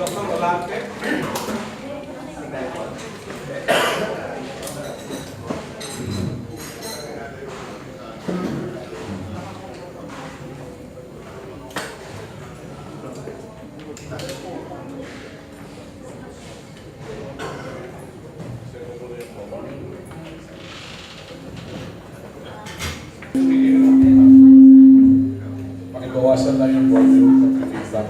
Dr. Olarte. Pakibawasan lang yung volume ng feedback.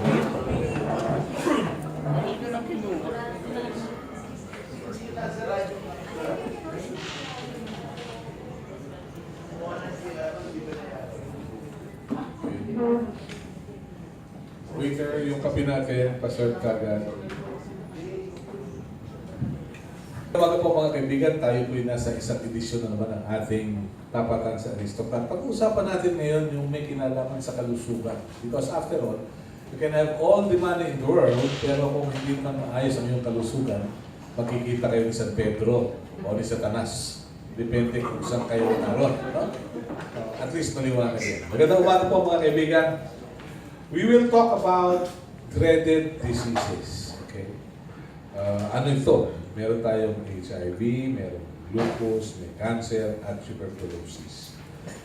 Waiter, yung kape natin, pa-serve kagad. Tawagan po mga kaibigan, tayo po yung nasa isang edisyon na naman ng ating Tapatan sa Aristocrat. Pag-uusapan natin ngayon yung may kinalaman sa kalusugan. Because after all, you can have all the money in the world, pero kung hindi naman maayos ang iyong kalusugan, makikita kayo ni San Pedro o ni Satanas. Depende kung saan kayo naroon. No? At least maliwanag yan. Magandang umaga po mga kaibigan. We will talk about dreaded diseases. Okay? Ano ito? Meron tayong HIV, meron lupus, may cancer, at tuberculosis.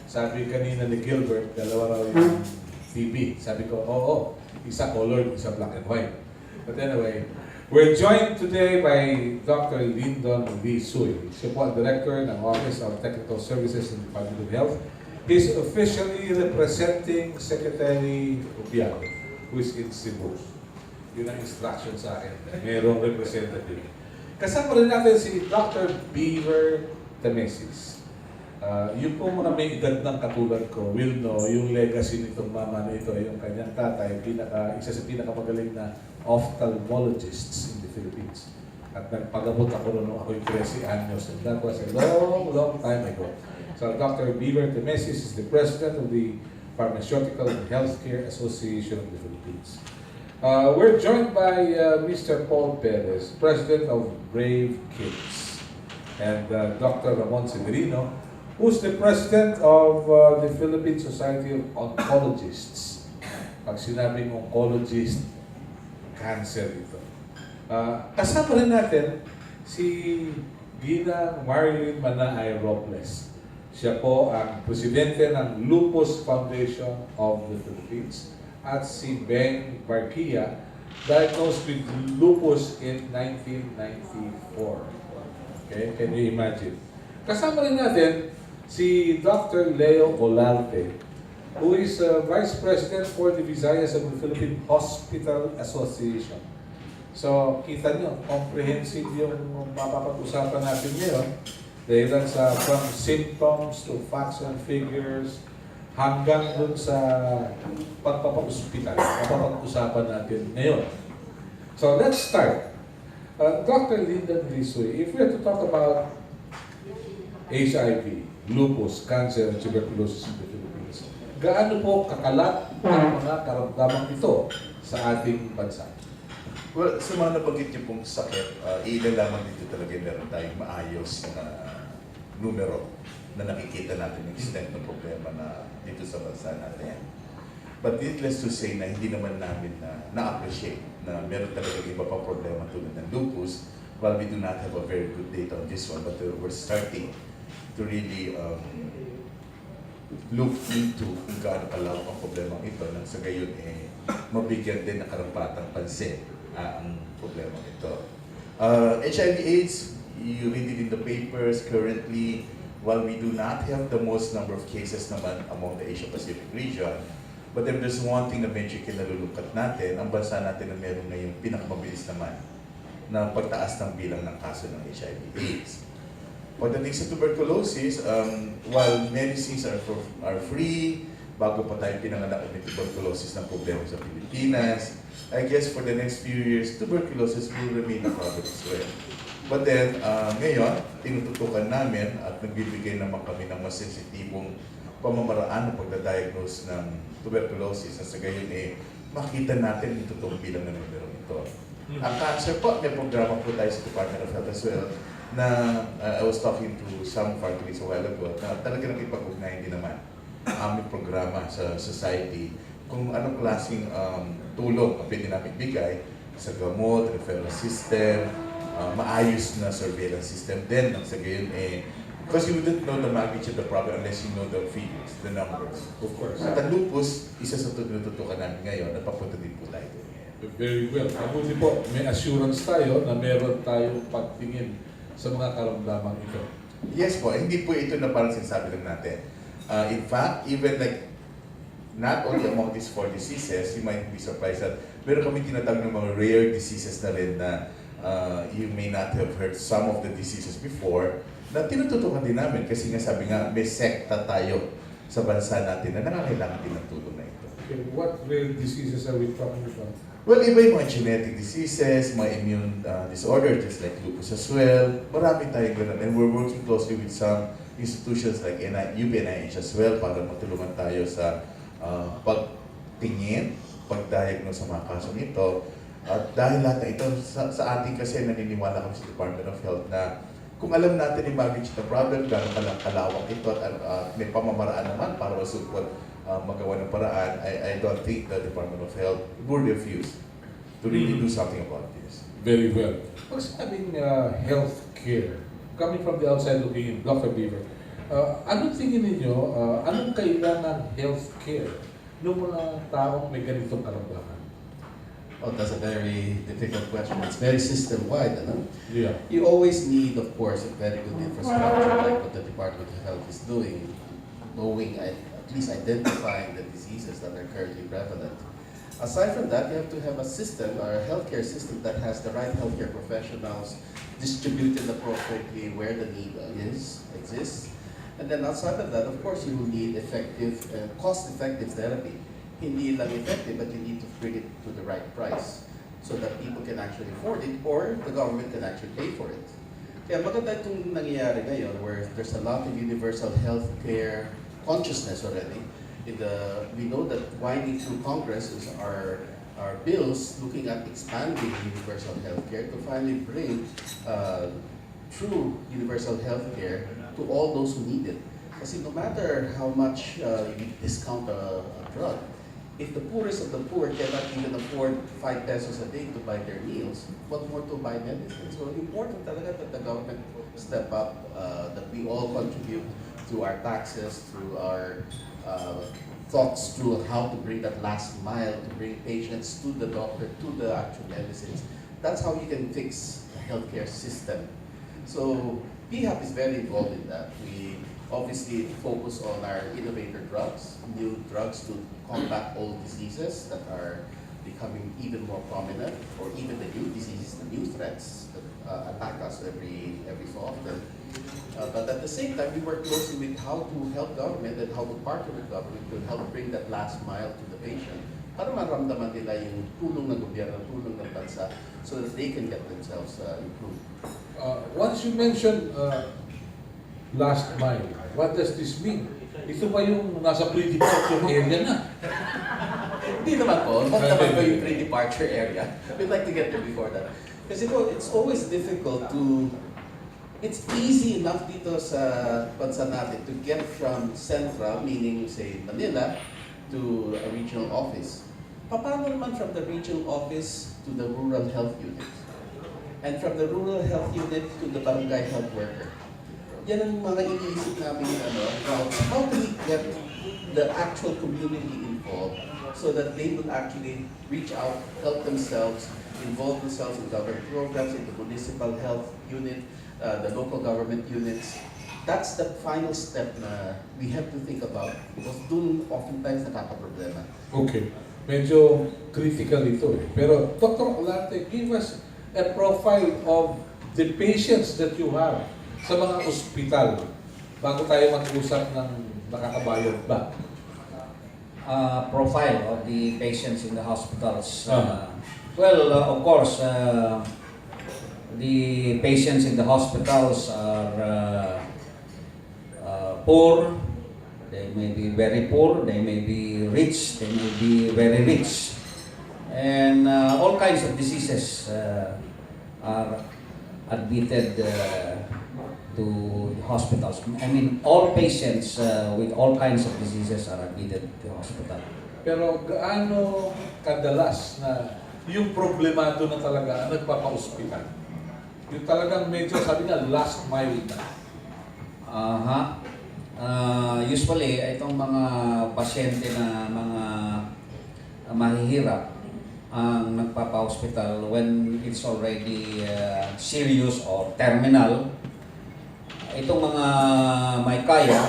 Sabi kanina ni Gilbert, dalawa raw yung TB. Sabi ko, oo, isa colored, isa black and white. But anyway, we're joined today by Dr. Lyndon siya po ang Director ng Office of Technical Services in the Department of Health. He's officially representing Secretary Beaver, who is in Cebu. Yun ang instruction sa akin. Merong representative. Kasama rin natin si Dr. Beaver, Tamesis. Yung po mga may edad ng katulad ko will know yung legacy nitong mama na ito ay yung kanyang tatay, isa sa pinakamagaling na ophthalmologists in the Philippines. At nagpagamot ako noong ako'y 13 anyos. And that was a long, long time ago. So Dr. Beaver Tamesis is the president of the Pharmaceutical and Healthcare Association of the Philippines. We're joined by Mr. Paul Perez, president of Brave Kids, and Dr. Ramon Severino, who's the president of the Philippine Society of Oncologists. Pag sinabing oncologist, cancer ito. Kasama rin natin si Marilyn Manaay Robles. Siya po ang presidente ng Lupus Foundation of the Philippines. At si Bheng Barquia, diagnosed with lupus in 1994. Okay, can you imagine? Kasama rin natin si Dr. Leo Olarte, who is Vice President for the Visayas of the Philippine Hospital Association. So, kita nyo, comprehensive yung mapapag-usapan natin ngayon. Dahil sa from symptoms to facts and figures, hanggang dun sa pagpapaospital, mapapag-usapan natin ngayon. So, let's start. Dr. Lyndon, if we are to talk about HIV, lupus, cancer, and tuberculosis in the Philippines, gaano po kakalat ang mga karamdaman ito sa ating bansa? Well, sa mga nabanggit niyo pong sakit, ilalaman dito talaga meron tayong maayos na numero na nakikita natin yung extent ng problema na dito sa bansa natin. But needless to say na hindi naman namin na-appreciate na meron talaga iba pa problema tulad ng lupus. While we do not have a very good data on this one, but we're starting to really look into kung gaano kalawak ang problema ito nang sa gayon mabigyan din ng karampatang pansin ang problema ito. HIV/AIDS, you read it in the papers currently. While we do not have the most number of cases naman among the Asia-Pacific region, but if there's one thing na medyo kinalulukat natin, ang bansa natin na meron ngayong pinakamabilis naman na pagtaas ng bilang ng kaso ng HIV/AIDS. Pagdating sa tuberculosis, while medicines are free, bago pa tayo pinanganak ng tuberculosis ng problema sa Pilipinas, I guess for the next few years, tuberculosis will remain a problem as well. But then, ngayon, tinututukan namin at nagbibigay naman kami ng mas sensitibong pamamaraan ng pagdadiagnose ng tuberculosis. At sa gayon makita natin yung totoong bilang ng numero ito. Ang cancer po, may programa po tayo sa Department of Health as well na I was talking to some faculties a while ago na talaga nakipag-ugnayan din naman ang aming programa sa society kung anong klaseng tulong ang pwede namin bigay sa gamot, referral system, maayos na surveillance system. Then, nang sa gayon because you wouldn't know the magnitude of the problem unless you know the figures, the numbers. Of course. At ang lupus, isa sa tinututukan namin ngayon, at papunta din po tayo doon. Very well. Mabuti po, may assurance tayo na meron tayong pagtingin sa mga karamdamang ito. Yes po, hindi po ito na parang sinasabi lang natin. In fact, even like, not only among these 4 diseases, you might be surprised that meron kami tinatawag ng mga rare diseases na rin na you may not have heard some of the diseases before, na tinututukan din namin kasi nga sabi nga may sekta tayo sa bansa natin na nangangailangan din ng tulong na ito. Okay, what rare diseases are we talking about? Well, iba yung mga genetic diseases, mga immune disorders, just like lupus as well. Marami tayong ganun. And we're working closely with some institutions like UPNIH as well para matulungan tayo sa pagtingin, pag-diagnose sa mga kasong ito. At dahil lahat na ito, sa ating kasi naniniwala kami sa Department of Health na kung alam natin yung magnitude ng problem, gano'ng kalawak ito at may pamamaraan naman para masupot magawa ng paraan, I don't think the Department of Health would refuse to really do something about this. Very well. Pag sabing healthcare, coming from the outside looking in, Dr. Beaver, anong tingin ninyo, anong kailangan healthcare ng mga taong may ganitong karamdaman? Oh, that's a very difficult question. It's very system-wide, ano? Yeah. You always need, of course, a very good infrastructure like what the Department of Health is doing, knowing, at least identifying the diseases that are currently prevalent. Aside from that, you have to have a system, or a healthcare system that has the right healthcare professionals distributed appropriately where the need exists. And then outside of that, of course, you will need effective, cost-effective therapy. Hindi lang effective, but you need to bring it to the right price so that people can actually afford it or the government can actually pay for it. Kaya maganda itong nangyayari ngayon where there's a lot of universal healthcare consciousness already. We know that winding through Congress is our bills looking at expanding universal healthcare to finally bring true universal healthcare to all those who need it. Kasi no matter how much you discount a drug, if the poorest of the poor cannot even afford 5 pesos a day to buy their meals, what more to buy medicine? So important talaga that the government step up, that we all contribute through our taxes, through our thoughts through how to bring that last mile, to bring patients to the doctor, to the actual medicines. That's how you can fix the healthcare system. So PHAP is very involved in that. We obviously focus on our innovator drugs, new drugs to combat old diseases that are becoming even more prominent, or even the new diseases, the new threats that attack us every so often. But at the same time, we work closely with how to help government and how to partner with government to help bring that last mile to the patient para maramdaman nila yung tulong ng gobyerno, tulong ng bansa so that they can get themselves improved. Once you mentioned last mile, what does this mean? Ito ba yung nasa pre-departure area na? Hindi naman po. Not naman po yung pre-departure area. We'd like to get there before that. Kasi po, it's always difficult to... It's easy enough dito sa bansa natin to get from central, meaning say Manila, to a regional office. Paano naman from the regional office to the rural health unit? And from the rural health unit to the barangay health worker? Yan ang mga iniisip namin how do we get the actual community involved so that they would actually reach out, help themselves, involve themselves in government programs, in the municipal health unit, the local government units. That's the final step na we have to think about because dun oftentimes nakakaproblema. Okay. Medyo critical ito eh. Pero Dr. Olarte, give us a profile of the patients that you have sa mga ospital bago tayo mag-usap ng nakakabayad ba? Profile of the patients in the hospitals. Well, of course, the patients in the hospitals are poor. They may be very poor. They may be rich. They may be very rich. And all kinds of diseases are admitted to hospitals. I mean, all patients with all kinds of diseases are admitted to hospital. Pero gaano kadalas na yung problemado na talaga ang nagpapa-ospital. Yung talagang medyo, sabi nga, last mile na. Aha. Usually, itong mga pasyente na mga mahihirap ang nagpapa-hospital when it's already serious or terminal. Itong mga may kaya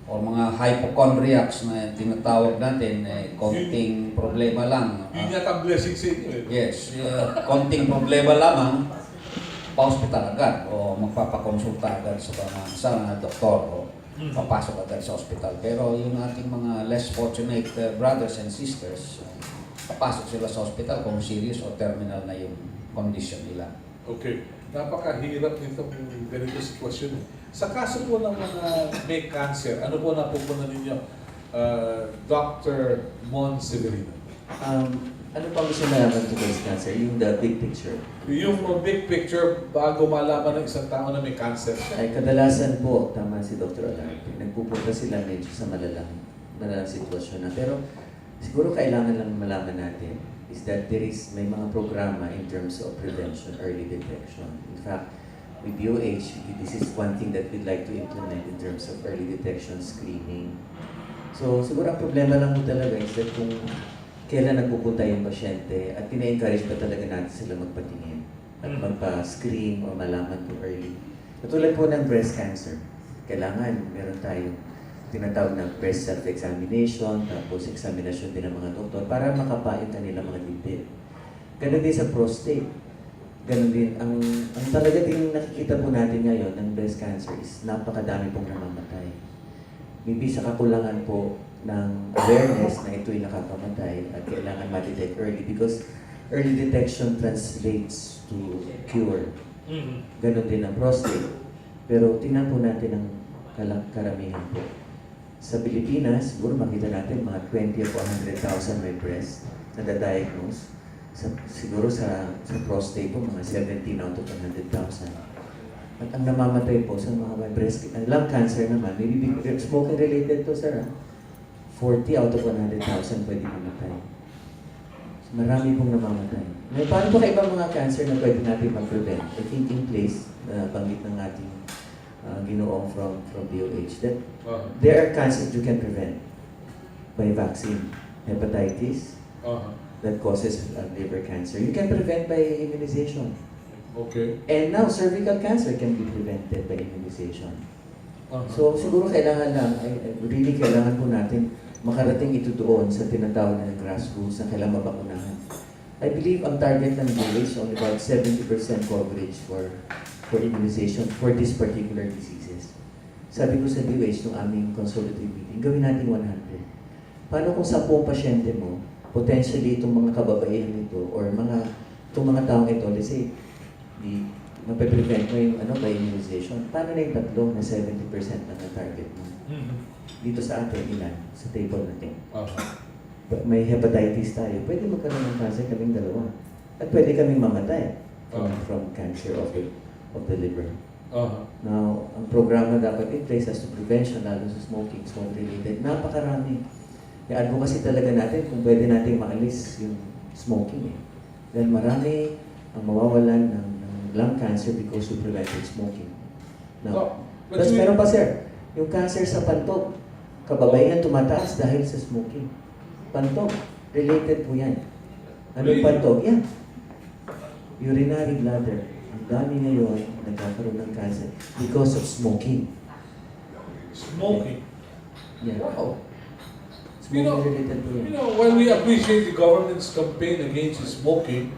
o mga hypochondriacs na tinatawag natin, konting problema lang. Yun yata ang blessing sa inyo. Yes, konting problema lamang, pa-hospital agad o magpapakonsulta agad sa doktor o papasok agad sa hospital. Pero yung ating mga less fortunate brothers and sisters, papasok sila sa hospital kung serious o terminal na yung condition nila. Okay. Napakahirap nitong ganito sitwasyon. Sa kaso po ng mga may cancer, ano po napupunan ninyo, Dr. Mon Severino? Ano pa gusto malaman to breast cancer? Yung the big picture. Yung big picture, bago malaman ng isang tao na may cancer siya. Ay kadalasan po, tama si Dr. Alarpe, nagpupunta sila medyo sa malalang sitwasyon na. Pero siguro kailangan lang malaman natin is that may mga programa in terms of prevention, early detection. In fact, with DOH, this is one thing that we'd like to implement in terms of early detection screening. So siguro ang problema lang mo talaga is that kung kailan nagpupunta yung pasyente at tina-encourage pa talaga natin sila magpatingin at magpa-screen o malaman po early. Katulad po ng breast cancer, kailangan meron tayong tinatawag na breast self-examination, tapos examination din ng mga doktor para makapain kanilang mga dibdib. Ganun din sa prostate. Ganun din, ang talaga din nakikita po natin ngayon ng breast cancer is napakadami pong namamatay. Maybe sa kakulangan po ng awareness na ito'y nakakamatay at kailangan ma-detect early because early detection translates to cure. Ganun din ang prostate. Pero tingnan po natin ang karamihan po. Sa Pilipinas, siguro makita natin mga 20 o 100,000 may breast na da-diagnose. Siguro sa prostate po, mga 17 out of 100,000. At ang namamatay po sa mga may breast, lung cancer naman, maybe smoking related to, sir. 40 out of 100,000 pwede mamatay. So, marami pong namamatay. May paano po kaibang mga cancer na pwede natin mag-prevent? I think in place, banggit ng ating ginoong from DOH, that there are cancers you can prevent by vaccine. Hepatitis, that causes liver cancer. You can prevent by immunization. Okay. And now, cervical cancer can be prevented by immunization. So, siguro kailangan lang, really kailangan po natin makarating ito doon sa tinatawag na grassroots na kailangan mabakunahan. I believe ang target ng DOH only about 70% coverage for immunization for these particular diseases. Sabi ko sa DOH nung aming consultative meeting, gawin natin 100. Paano kung 10 pasyente mo, potentially itong mga kababaihan nito or itong mga taong ito, let's say, mape-prevent mo yung by immunization, paano na yung tatlo na 70% na target mo? Dito sa atin, ilan? Sa table natin. May hepatitis tayo, pwede magkaroon ng cancer kaming dalawa. At pwede kaming mamatay from cancer of the liver. Now, ang programa dapat in place as to prevention, lalo sa smoking, smoke-related, napakarami. Yung advocacy talaga natin kung pwede natin maalis yung smoking. Dahil marami ang mawawalan ng lung cancer because we prevented smoking. Now, plus meron pa sir, yung cancer sa pantog, kababaihan tumataas dahil sa smoking. Pantog, related po yan. Anong pantog? Yan. Urinary bladder. Ang dami ngayon nagkakaroon ng cancer because of smoking. Smoking? Yeah. Wow. Smoking related po yan. When we appreciate the government's campaign against smoking,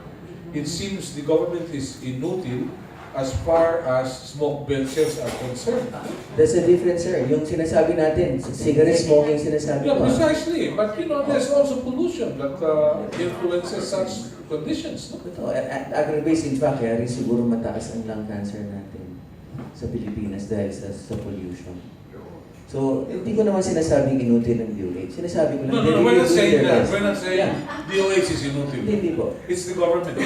it seems the government is inutile as far as smoke belchers are concerned. That's a difference, sir. Yung sinasabi natin, cigarette smoking sinasabi Yeah, ko. precisely. But there's also pollution that influences such conditions. No? Ito, aggravates in fact, kaya rin siguro mataas ang lung cancer natin sa Pilipinas dahil sa pollution. So, hindi ko naman sinasabing inutil ng DOH. Sinasabi ko lang, No, we're not saying that. best. We're not saying DOH is inutile. Hindi po. It's the government.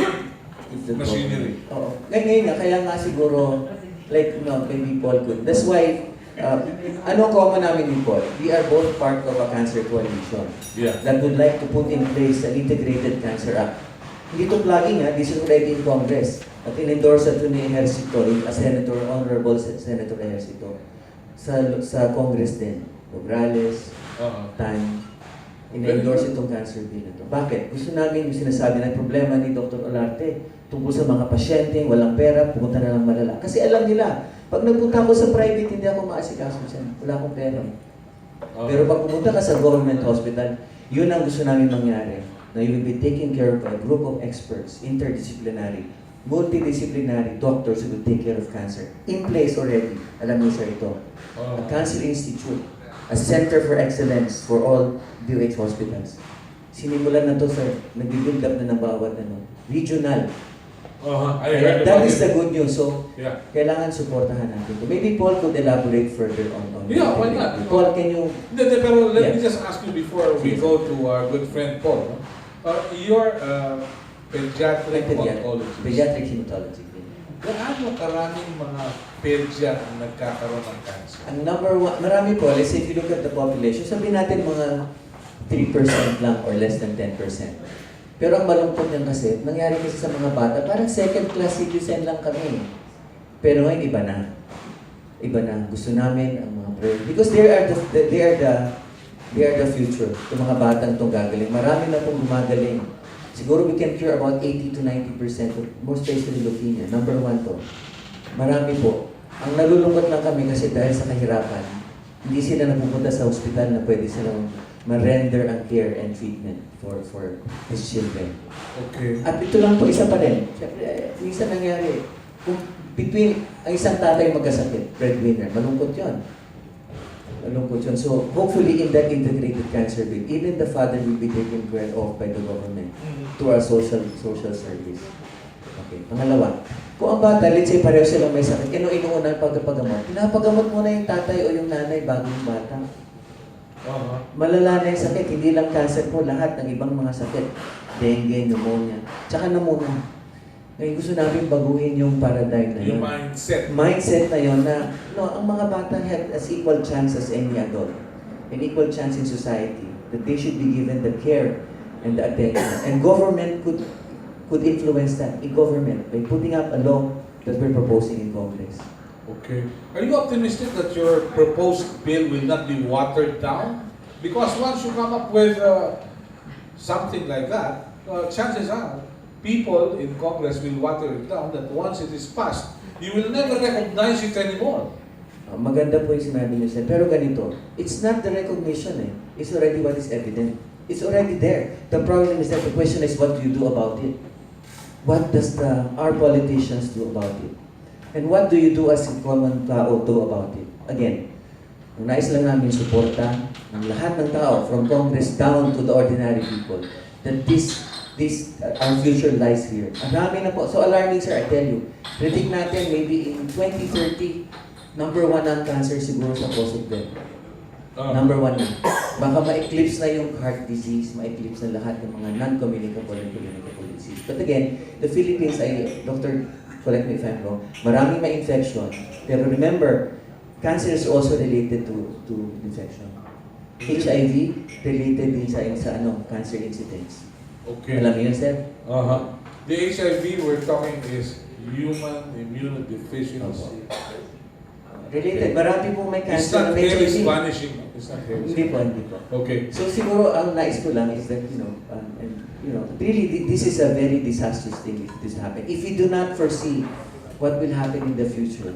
It's the Machinery. Oo. Ngayon nga, kaya nga siguro, like, maybe Paul could. That's why, Ano common namin ni Paul? We are both part of a cancer coalition Yeah. that would like to put in place an integrated cancer act. Hindi to plugging this is already in Congress. At in-endorse ito ni Ejercito, a Senator, Honorable Senator Ejercito, sa Congress din. Robles, Tan, in-endorse itong cancer bill na ito. Bakit? Gusto namin yung sinasabi na problema ni Dr. Olarte tungkol sa mga pasyente, walang pera, pumunta na lang malala. Kasi alam nila, pag nagpunta ako sa private, hindi ako maasikaso dyan. Wala akong pera. Pero pag pumunta ka sa government hospital, yun ang gusto namin mangyari. Na you will be taken care of by a group of experts, interdisciplinary, multidisciplinary doctors who will take care of cancer. In place already, alam niyo sir ito, a Cancer Institute, a Center for Excellence for all DOH hospitals. Sinimulan na to sir, nag-build up na ng bawat regional. That is the good news. So, kailangan suportahan natin ito. Maybe Paul could elaborate further on Yeah, why not? Paul, can you... Pero let me just ask you before we go to our good friend Paul. You're pediatric oncologist. Pediatric hematology. Gaano karaming mga pedya ang nagkakaroon ng cancer? Ang number one, marami po, let's say if you look at the population, sabihin natin mga 3% lang or less than 10%. Pero ang malungkot yan kasi, nangyari kasi sa mga bata, parang second class citizen lang kami. Pero ngayon iba na. Iba na. Gusto namin ang mga prayer. Because they are the future. Itong mga batang itong gagaling. Marami na pong gumagaling. Siguro we can cure about 80 to 90% of more especially leukemia. Number one to. Marami po. Ang nalulungkot lang kami kasi dahil sa kahirapan, hindi sila napupunta sa ospital na pwede silang ma-render ang care and treatment for his children. Okay. At ito lang po, isa pa rin. Siyempre, minsan nangyari, kung between ang isang tatay magkasakit, breadwinner, malungkot yun. Malungkot yun. So, hopefully in that integrated cancer bill, even the father will be taken care of by the government to our social service. Okay. Pangalawa, kung ang bata, let's say pareho silang may sakit, inuuna ang pagpapagamot. Pinapagamot muna yung tatay o yung nanay bago yung bata. Malala na yung sakit, hindi lang cancer po, lahat ng ibang mga sakit. Dengue, pneumonia, tsaka namuna. Ngayon gusto namin baguhin yung paradigm na yun. Yung mindset. Mindset na yun na, no, ang mga bata have as equal chance as any adult. An equal chance in society. That they should be given the care and the attention. And government could influence that. In government, by putting up a law that we're proposing in Congress. Okay. Are you optimistic that your proposed bill will not be watered down? Because once you come up with something like that, chances are people in Congress will water it down that once it is passed, you will never recognize it anymore. Maganda po yung sinabi niyo sir. Pero ganito, it's not the recognition It's already what is evident. It's already there. The problem is that the question is what do you do about it? What does our politicians do about it? And what do you do as a common tao do about it? Again, ang nais lang namin suporta ng lahat ng tao, from Congress down to the ordinary people, that our future lies here. Ang dami na po. So alarming sir, I tell you. Predict natin maybe in 2030, number one ang cancer siguro sa cause of death. Number one na. Baka ma-eclipse na yung heart disease, ma-eclipse na lahat ng mga non-communicable and communicable disease. But again, the Philippines, Dr. correct me if I'm wrong, maraming may infection. Pero remember, cancer is also related to infection. HIV related din sa cancer incidence. Okay. Alam niyo, sir? The HIV we're talking is human immunodeficiency. Related. Marami po may It's cancer not ng hair is HIV. vanishing. It's not hair is Hindi po. Okay. So siguro ang nais ko lang is that, really this is a very disastrous thing if this happens. If we do not foresee what will happen in the future,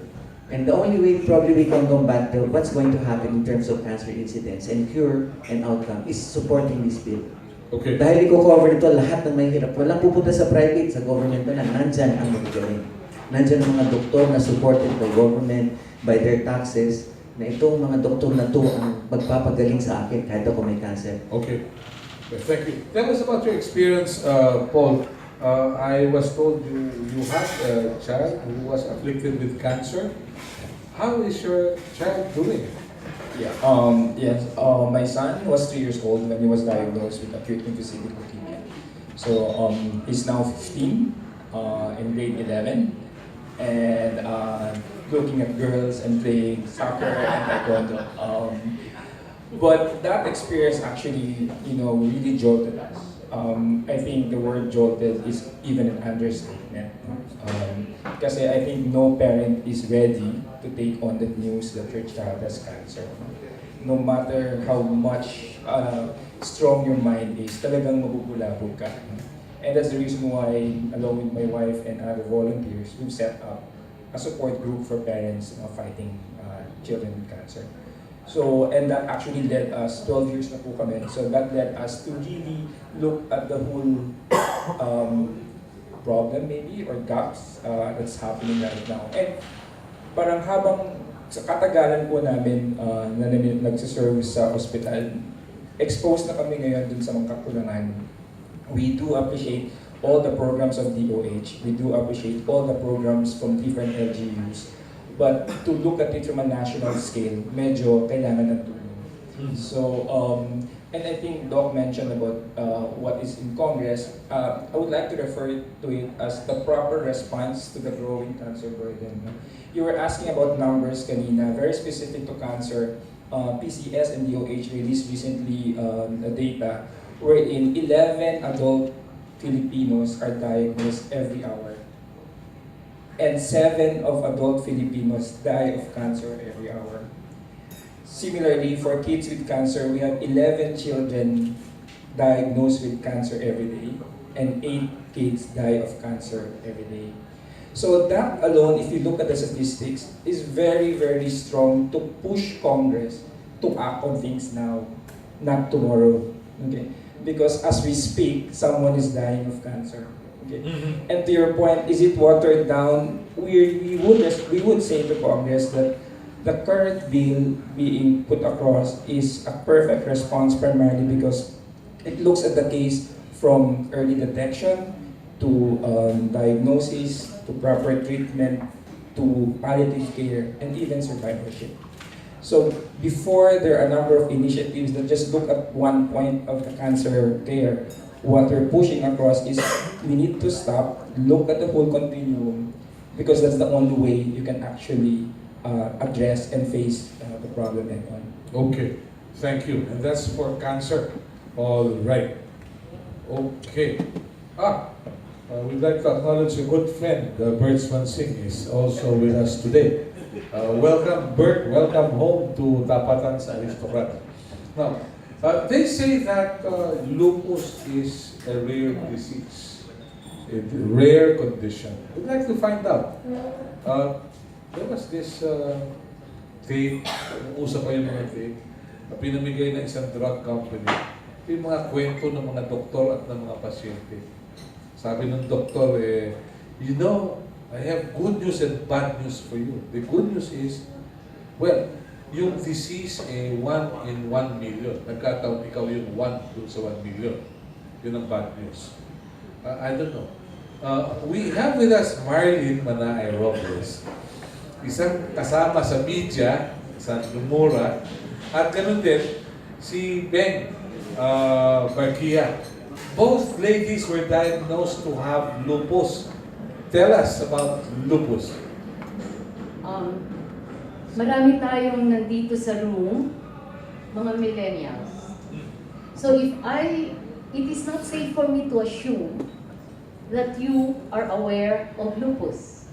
and the only way probably we can combat what's going to happen in terms of cancer incidence and cure and outcome is supporting this bill. Okay. Dahil i-cover ito lahat ng may hirap. Walang pupunta sa private, sa government na lang. Nandyan ang magagaling. Nandyan ang mga doktor na supported by government, by their taxes, na itong mga doktor na to ang magpapagaling sa akin kahit ako may cancer. Okay. Thank you. Tell us about your experience, Paul. I was told you had a child who was afflicted with cancer. How is your child doing? Yeah. Yes. My son was 3 years old when he was diagnosed with acute lymphocytic leukemia. So he's now 15, in grade 11, and looking at girls and playing soccer and taekwondo. But that experience actually, really jolted us. I think the word jolted is even an understatement. Kasi I think no parent is ready to take on the news that your child has cancer. No matter how much strong your mind is, talagang mabubulabog ka. And that's the reason why, along with my wife and other volunteers, we've set up a support group for parents fighting children with cancer. So, and that actually led us, 12 years na po kami, so that led us to really look at the whole problem maybe, or gaps that's happening right now. And parang habang sa katagalan po namin na nagsiservice sa hospital, exposed na kami ngayon dun sa mga kakulangan. We do appreciate all the programs of DOH. We do appreciate all the programs from different LGUs. But to look at it from a national scale, medyo kailangan ng tulong. So, and I think Doc mentioned about what is in Congress. I would like to refer to it as the proper response to the growing cancer burden. You were asking about numbers kanina, very specific to cancer. PCS and DOH released recently data wherein 11 adult Filipinos are diagnosed every hour. And 7 of adult Filipinos die of cancer every hour. Similarly, for kids with cancer, we have 11 children diagnosed with cancer every day, and 8 kids die of cancer every day. So that alone, if you look at the statistics, is very, very strong to push Congress to act on things now, not tomorrow. Okay? Because as we speak, someone is dying of cancer. Okay. And to your point, is it watered down? We would say to Congress that the current bill being put across is a perfect response primarily because it looks at the case from early detection to diagnosis, to proper treatment, to palliative care, and even survivorship. So before, there are a number of initiatives that just look at one point of the cancer care. What we're pushing across is we need to stop, look at the whole continuum, because that's the only way you can actually address and face the problem head on. Okay, thank you. And that's for cancer. All right. Okay. We'd like to acknowledge a good friend, Bert Swansing, is also with us today. Welcome, Bert. Welcome home to Tapatan sa Aristocrat. Now, they say that lupus is a rare disease, a rare condition. We'd like to find out. There was this tape, usap pa yung mga tape, pinamigay ng isang drug company. Yung mga kwento ng mga doktor at ng mga pasyente. Sabi ng doktor, you know, I have good news and bad news for you. The good news is, well, yung disease 1 in 1 million. Nagkataon ikaw yung 1 dun sa 1 million. Yun ang bad news. I don't know. We have with us Marilyn Manaay Robles. Isang kasama sa media, sa Lumura. At ganun din, si Bheng Barquia. Both ladies were diagnosed to have lupus. Tell us about lupus. Marami tayong nandito sa room, mga millennials. So it is not safe for me to assume that you are aware of lupus.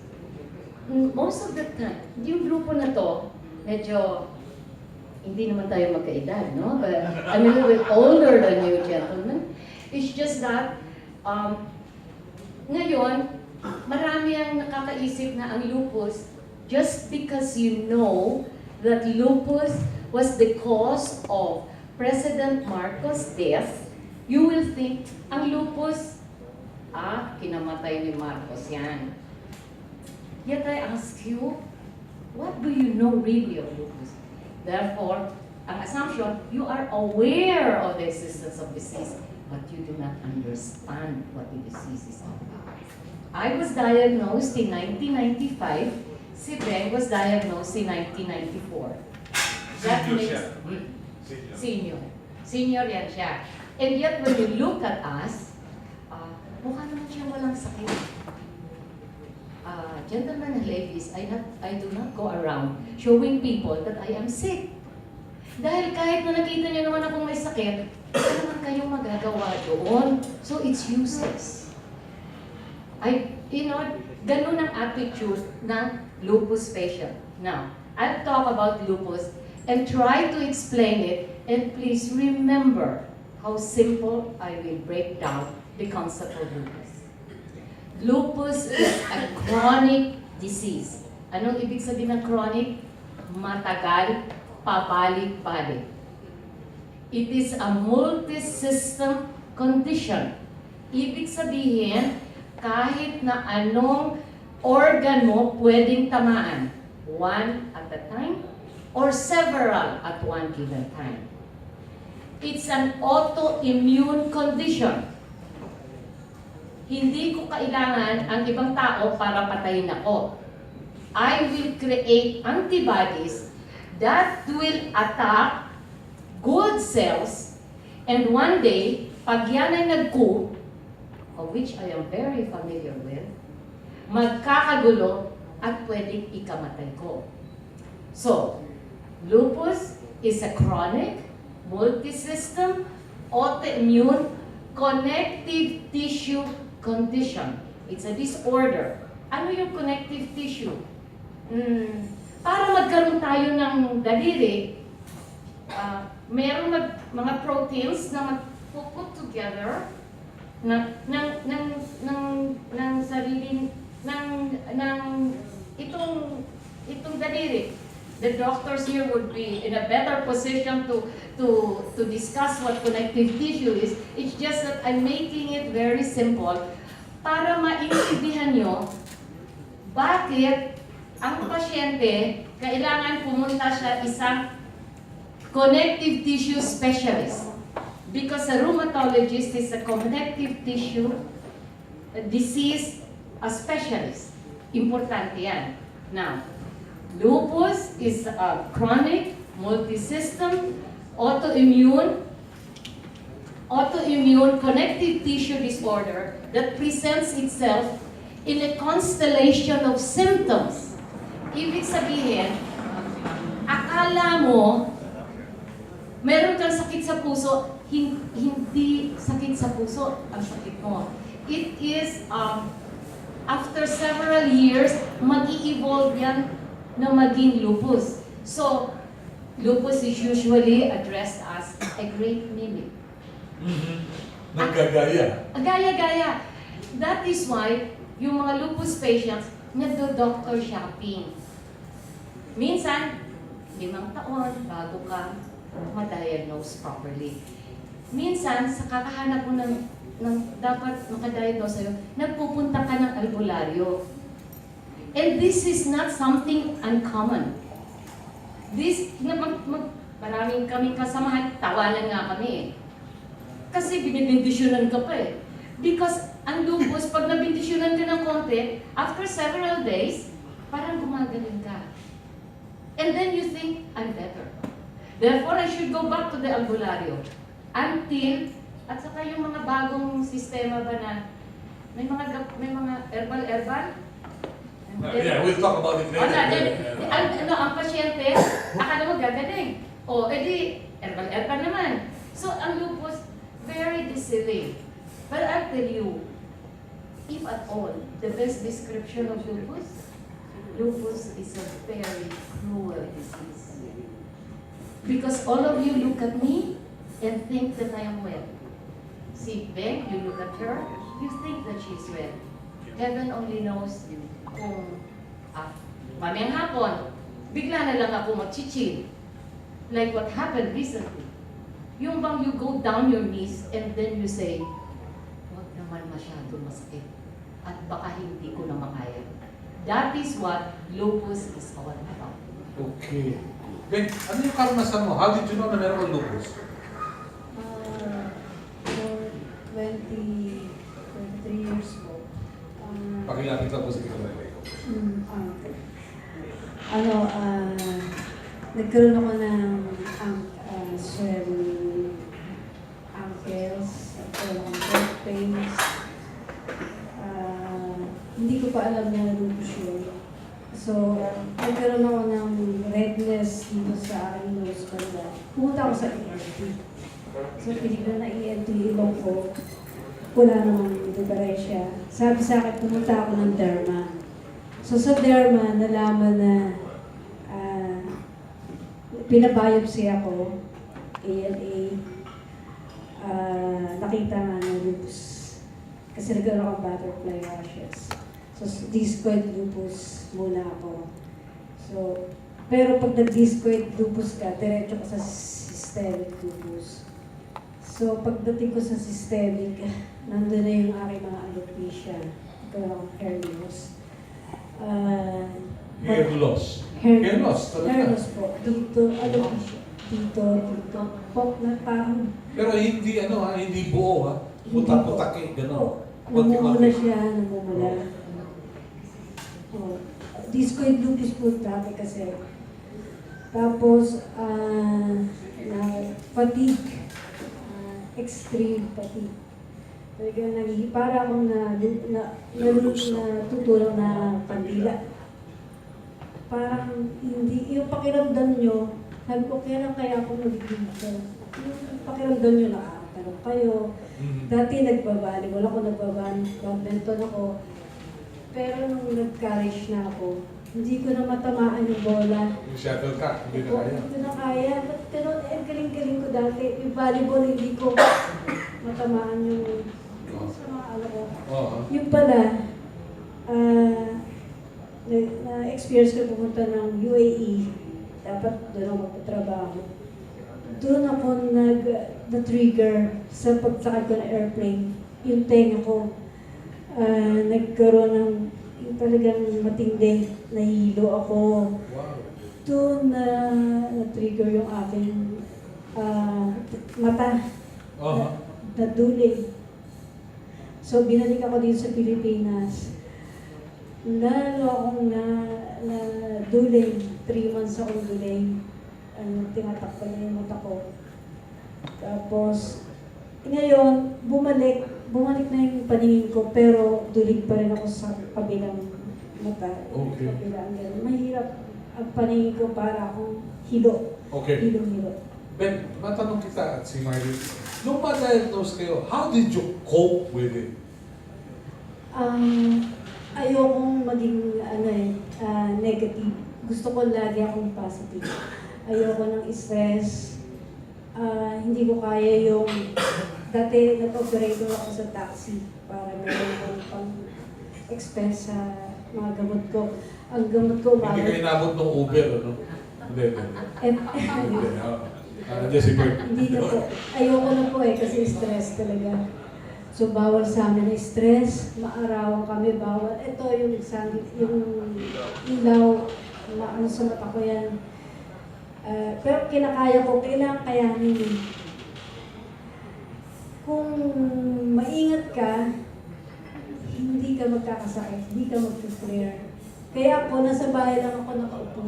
Most of the time, yung grupo na to, medyo, hindi naman tayo magkaedad, no? But I'm a little bit older than you, gentlemen. It's just that, ngayon, marami ang nakakaisip na ang lupus, just because you know that lupus was the cause of President Marcos' death, you will think, ang lupus, kinamatay ni Marcos yan. Yet I ask you, what do you know really of lupus? Therefore, ang assumption, you are aware of the existence of disease, but you do not understand what the disease is about. I was diagnosed in 1995. Si Bheng was diagnosed in 1994. That makes senior. Senior yan siya. And yet, when you look at us, mukha naman siya walang sakit. gentlemen and ladies, I do not go around showing people that I am sick. Dahil kahit na nakita niyo naman akong may sakit, wala naman kayong magagawa doon. So it's useless. Ganun ang attitude ng lupus patient. Now, I'll talk about lupus and try to explain it, and please remember how simple I will break down the concept of lupus. Lupus is a chronic disease. Anong ibig sabihin ng chronic? Matagal, pabalik-balik. It is a multi-system condition. Ibig sabihin, kahit na anong organ mo pwedeng tamaan, one at a time or several at one given time. It's an autoimmune condition. Hindi ko kailangan ang ibang tao para patayin ako. I will create antibodies that will attack good cells, and one day, pag yan ay nag-coup, of which I am very familiar with, magkakagulo at pwedeng ikamatay ko. So, lupus is a chronic, multi-system, autoimmune, connective tissue condition. It's a disorder. Ano yung connective tissue? Para magkaroon tayo ng daliri, mayroong mga proteins na mag-put together ng sarili itong daliri. The doctors here would be in a better position to discuss what connective tissue is. It's just that I'm making it very simple para maintindihan nyo bakit ang pasyente kailangan pumunta siya isang connective tissue specialist. Because a rheumatologist is a connective tissue disease specialist. Importante yan. Now, lupus is a chronic, multi-system, autoimmune connective tissue disorder that presents itself in a constellation of symptoms. Ibig sabihin, akala mo, meron kang sakit sa puso, hindi sakit sa puso ang sakit mo. It is, after several years, mag-i-evolve yan na maging lupus. So, lupus is usually addressed as a great mimic. Nagkagaya. Gaya-gaya. That is why, yung mga lupus patients, nagdo-doctor shopping. Minsan, 5 taon bago ka ma-diagnose properly. Minsan, sa kakahanap mo ng dapat makadiagnose sa'yo, nagpupunta ka ng albularyo. And this is not something uncommon. Maraming kaming kasamahan, tawanan nga kami eh. Kasi binibindisyonan ka pa eh. Because ang lupus, pag nabindisyonan ka ng konti, after several days, parang gumagaling ka. And then you think, I'm better. Therefore, I should go back to the albularyo. Until, at saka yung mga bagong sistema ba na, may mga herbal? Yeah, we'll talk about it later. Ang pasyente, akala mo gagaling. O, edi, herbal naman. So, ang lupus, very deceiving. But I'll tell you, if at all, the best description of lupus is a very cruel disease. Because all of you look at me and think that I am well. See, Bheng, you look at her, you think that she's well. Heaven only knows kung mamayang hapon, bigla na lang ako mag-chill. Like what happened recently. Yung bang you go down your knees and then you say, wag naman masyado masakit at baka hindi ko na makaya. That is what lupus is all about. Okay. Ben, ano yung karanasan mo? How did you know na meron kang lupus? For 23 years po. Pakilapit lang po sa ikaw. Nagkaroon ako ng swelling ankles, nagkaroon ng back pains. Hindi ko pa alam na lupus yun. So, nagkaroon ako ng redness dito sa aking nose banda. Pumunta ako sa ENT. So, pinignan na ENT ilong ko. Wala namang diferensya. Sabi sa akin, pumunta ako ng derma. So, sa derma, nalaman na pinabiopsy ako, ALA, nakita nga ng lupus. Kasi nagkaroon akong butterfly rashes. So, discoid lupus muna ako. So, pero pag nag-discoid lupus ka, diretso ka sa systemic lupus. So, pagdating ko sa systemic, nandun na yung aking mga alopecia. Nagkaroon akong hair loss. Hair loss. Hair loss, talaga. Hair loss po. Dito, alopecia. Dito. Pok na parang. Pero hindi hindi buo ha. Putak-putak gano'n. Namumula siya, namumula. Oh, discoid lupus po dati kasi. Tapos, fatigue. Extreme fatigue. Talaga para akong natutulong na pandila. Parang hindi, yung pakiramdam nyo, sabi ko, kaya ako magiging ito. Yung pakiramdam nyo, nakatanong kayo. Dati nagbabalibol ako, badminton ako. Pero nung nag-college na ako, hindi ko na matamaan yung bola. Yung shuttlecock, hindi na kaya. Hindi ko na kaya. Pero galing-galing ko dati. Yung volleyball, hindi ko matamaan yung sa mga ano ko. Yung pala, na-experience ko pumunta ng UAE. Dapat doon ako magpatrabaho. Doon ako na-trigger sa pagsakay ko ng airplane. Yung tenga ko, nagkaroon ng yung talagang matindi, nahilo ako. Doon na-trigger yung aking mata, naduling. So, binalik ako dito sa Pilipinas. Lalo akong naduling. 3 months akong duling. Tinatakpan na yung mata ko. Tapos, ngayon, bumalik na yung paningin ko, pero dulig pa rin ako sa kabilang mata. Okay. Kabilang ganun. Mahirap ang paningin ko para akong hilo. Okay. Hilo-hilo. Ben, matanong kita at si Marilyn. Nung ma-diagnose kayo, how did you cope with it? Ayokong maging negative. Gusto ko lagi akong positive. Ayoko ng stress. Hindi ko kaya yung dati nag-operator ako sa taxi para meron akong pang-expense sa mga gamot ko. Ang gamot ko Hindi kayo inabot ng Uber, ano? Hindi. Hindi na po. Ayoko na po kasi stress talaga. So bawal sa amin na stress, maarawan kami, bawal. Ito yung ilaw, ano sa mata ko yan. Pero kinakaya ko, kailangan kayanin. Kung maingat ka, hindi ka magkakasakit, hindi ka mag-flare. Kaya ako, nasa bahay lang ako nakaupo.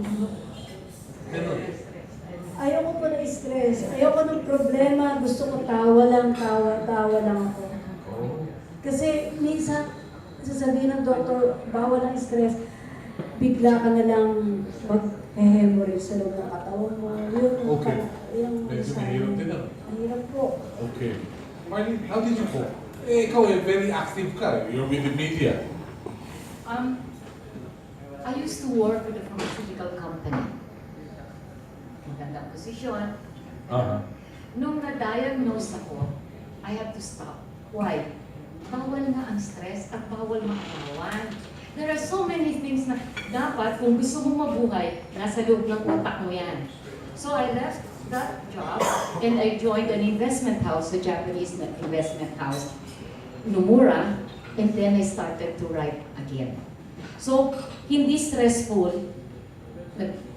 Ayoko po na stress, ayoko ng problema, gusto ko tawa lang ako. Kasi minsan, sasabihin ng doktor, bawal ang stress, bigla ka na lang mag-hemorrhage sa loob ng katawan mo. Okay. Medyo mahirap din ako. Mahirap po. Okay. Marilyn, how did you cope? Ikaw very active ka. You're with the media. I used to work with a pharmaceutical company. Magandang posisyon. Nung na-diagnose ako, I have to stop. Why? Bawal nga ang stress at bawal maarawan. There are so many things na dapat kung gusto mo mabuhay, nasa loob ng utak mo yan. So I left that job and I joined an investment house, a Japanese investment house, Nomura, and then I started to write again. So, hindi stressful,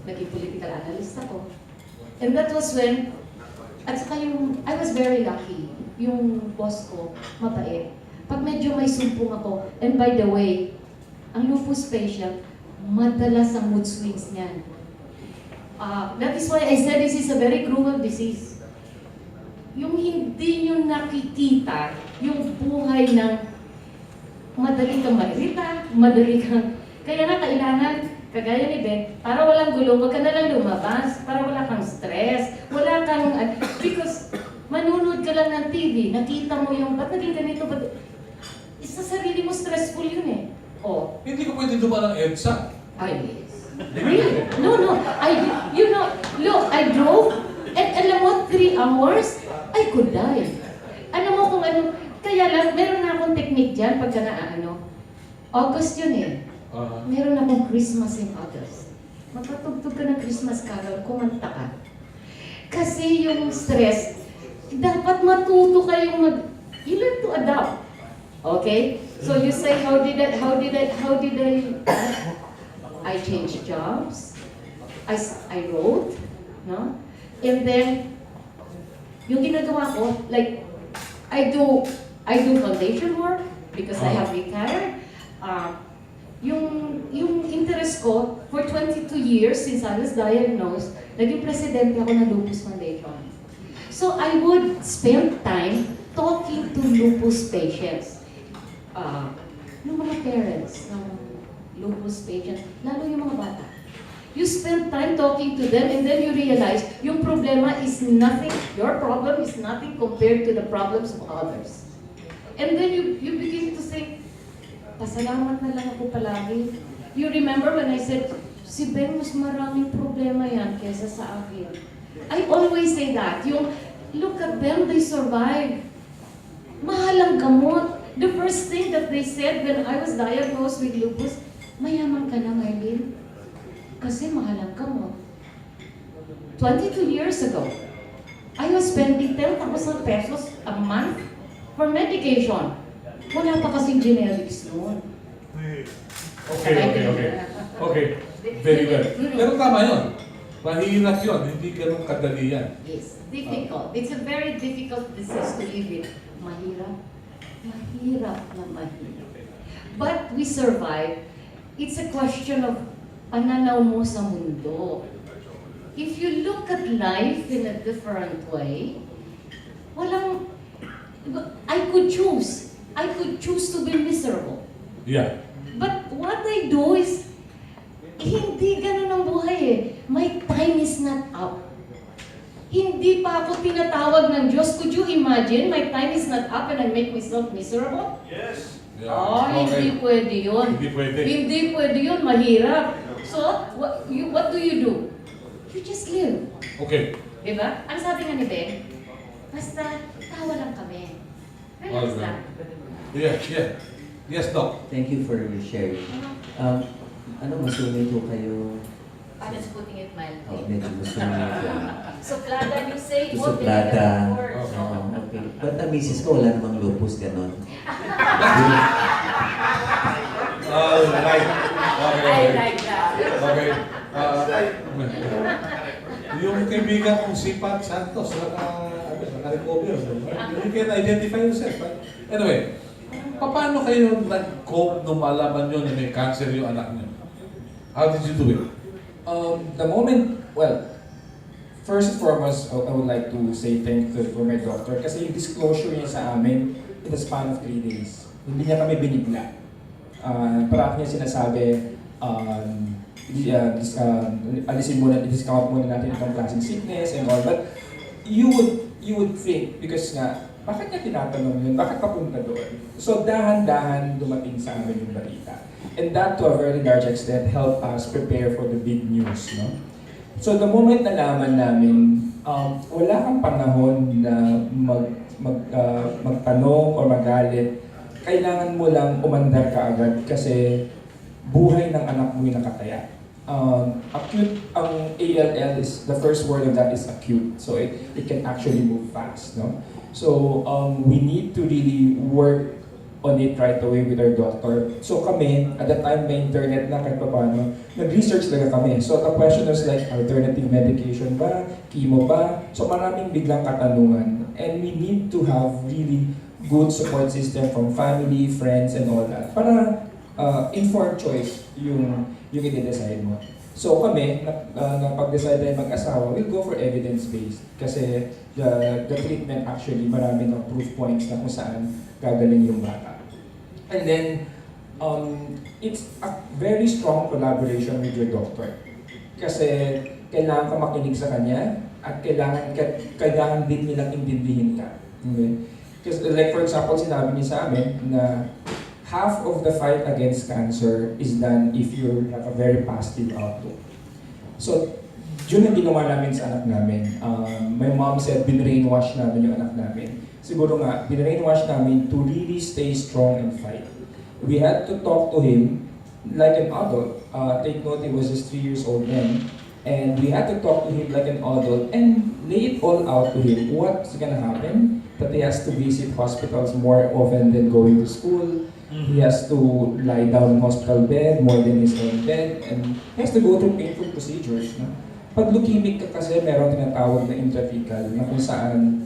naging political analyst ako. And that was when, at saka I was very lucky, yung boss ko, mabait. Pag medyo may sumpong ako, and by the way, ang lupus patient, madalas ang mood swings niyan. That is why I said this is a very cruel disease. Yung hindi nyo nakikita, yung buhay ng madali kang mairita, madali kang Kaya nga kailangan, kagaya ni Beng, para walang gulo, wag ka na lang lumabas, para wala kang stress, wala kang, because manunod ka lang ng TV, nakita mo yung, ba't naging ganito, ba't, sa sarili mo stressful yun eh. Oh. Hindi ko pwede dumaan ng EDSA. Ay, yes. Really? No. Look, I drove, and alam mo, 3 hours, I could die. Alam mo kung ano, kaya lang, meron na akong technique dyan pagka August yun eh. Meron akong Christmas in August. Magpatugtog ka ng Christmas carol, kumanta ka. Kasi yung stress, dapat matuto kayong you learn to adapt. Okay? So you say, how did I changed jobs. I wrote, no? And then, yung ginagawa ko, like, I do foundation work because I have retired. Yung interest ko, for 22 years since I was diagnosed, naging presidente ako ng Lupus Foundation. So I would spend time talking to lupus patients. Yung mga parents ng lupus patients, lalo yung mga bata. You spend time talking to them and then you realize yung problema is nothing, your problem is nothing compared to the problems of others. And then you begin to think, pasalamat na lang ako palagi. You remember when I said, si Beng, mas maraming problema yan kesa sa akin. I always say that. Yung, look at them, they survive. Mahal ang gamot. The first thing that they said when I was diagnosed with lupus, mayaman ka na, Marilyn. Kasi mahal ang gamot. 22 years ago, I was spending 10,000 pesos a month for medication. Wala pa kasing generics noon. Okay. Very well. Pero tama yun. Mahirap yun. Hindi ganun kadali yan. Yes, difficult. It's a very difficult disease to live with. Mahirap. Mahirap na mahirap. But we survive. It's a question of pananaw mo sa mundo. If you look at life in a different way, I could choose. I could choose to be miserable. Yeah. But what I do is, hindi ganun ang buhay eh. My time is not up. Hindi pa ako tinatawag ng Diyos. Could you imagine, my time is not up and I make myself miserable? Yes. Yeah. Oh, hindi pwede yun. Hindi pwede. Hindi pwede yun, mahirap. So, what do? You just live. Okay. Diba? Ang sabi nga ni Ben, basta tawa lang kami. Relax lang. Yeah. Yes, Doc. Thank you for sharing. Masungit po kayo? I'm just putting it mildly. Medyo masungit. Suplada, you say, Suplada. Okay. Okay. But ang misis ko, wala namang lupus, ganon. Right. I like that. Okay. Yung kaibigan kong si Pat Santos, naka-recover. You can identify yourself, right? Anyway, paano kayo nag-cope nung malaman nyo na may cancer yung anak nyo? How did you do it? The moment, first and foremost, I would like to say thank you for my doctor kasi yung disclosure niya sa amin in the span of 3 days. Hindi niya kami binigla. Parang niya sinasabi, alisin muna, i-discount muna natin itong klaseng sickness and all. But you would think, because nga, bakit niya tinatanong yun? Bakit papunta doon? So dahan-dahan dumating sa amin yung balita. And that to a very large extent helped us prepare for the big news. No? So the moment nalaman namin, wala kang panahon na magtanong o magalit. Kailangan mo lang umandar ka agad kasi buhay ng anak mo yung nakataya. Acute, ang ALL is, the first word of that is acute. So it can actually move fast. No? So we need to really work on it right away with our doctor. So kami, at the time may internet na kahit pa paano, nag-research talaga kami. So the question was like, alternative medication ba? Chemo ba? So maraming biglang katanungan. And we need to have really good support system from family, friends, and all that. Para informed choice yung i-decide mo. So kami, pag-decide tayo mag-asawa, we'll go for evidence-based. Kasi the treatment actually, marami ng proof points na kung saan gagaling yung bata. And then, it's a very strong collaboration with your doctor. Kasi kailangan ka makinig sa kanya at kailangan din nilang intindihin ka. Okay? Because like for example, sinabi niya sa amin na half of the fight against cancer is done if you have a very positive outlook. So, yun ang ginawa namin sa anak namin. My mom said, binrainwash namin yung anak namin. Siguro nga, binrainwash namin to really stay strong and fight. We had to talk to him like an adult. Take note, he was just 3 years old then. And we had to talk to him like an adult and lay it all out to him. What's gonna happen? That he has to visit hospitals more often than going to school. He has to lie down in hospital bed more than his own bed. And he has to go through painful procedures. No? Pag leukemic ka kasi, meron tinatawag na intrathecal na kung saan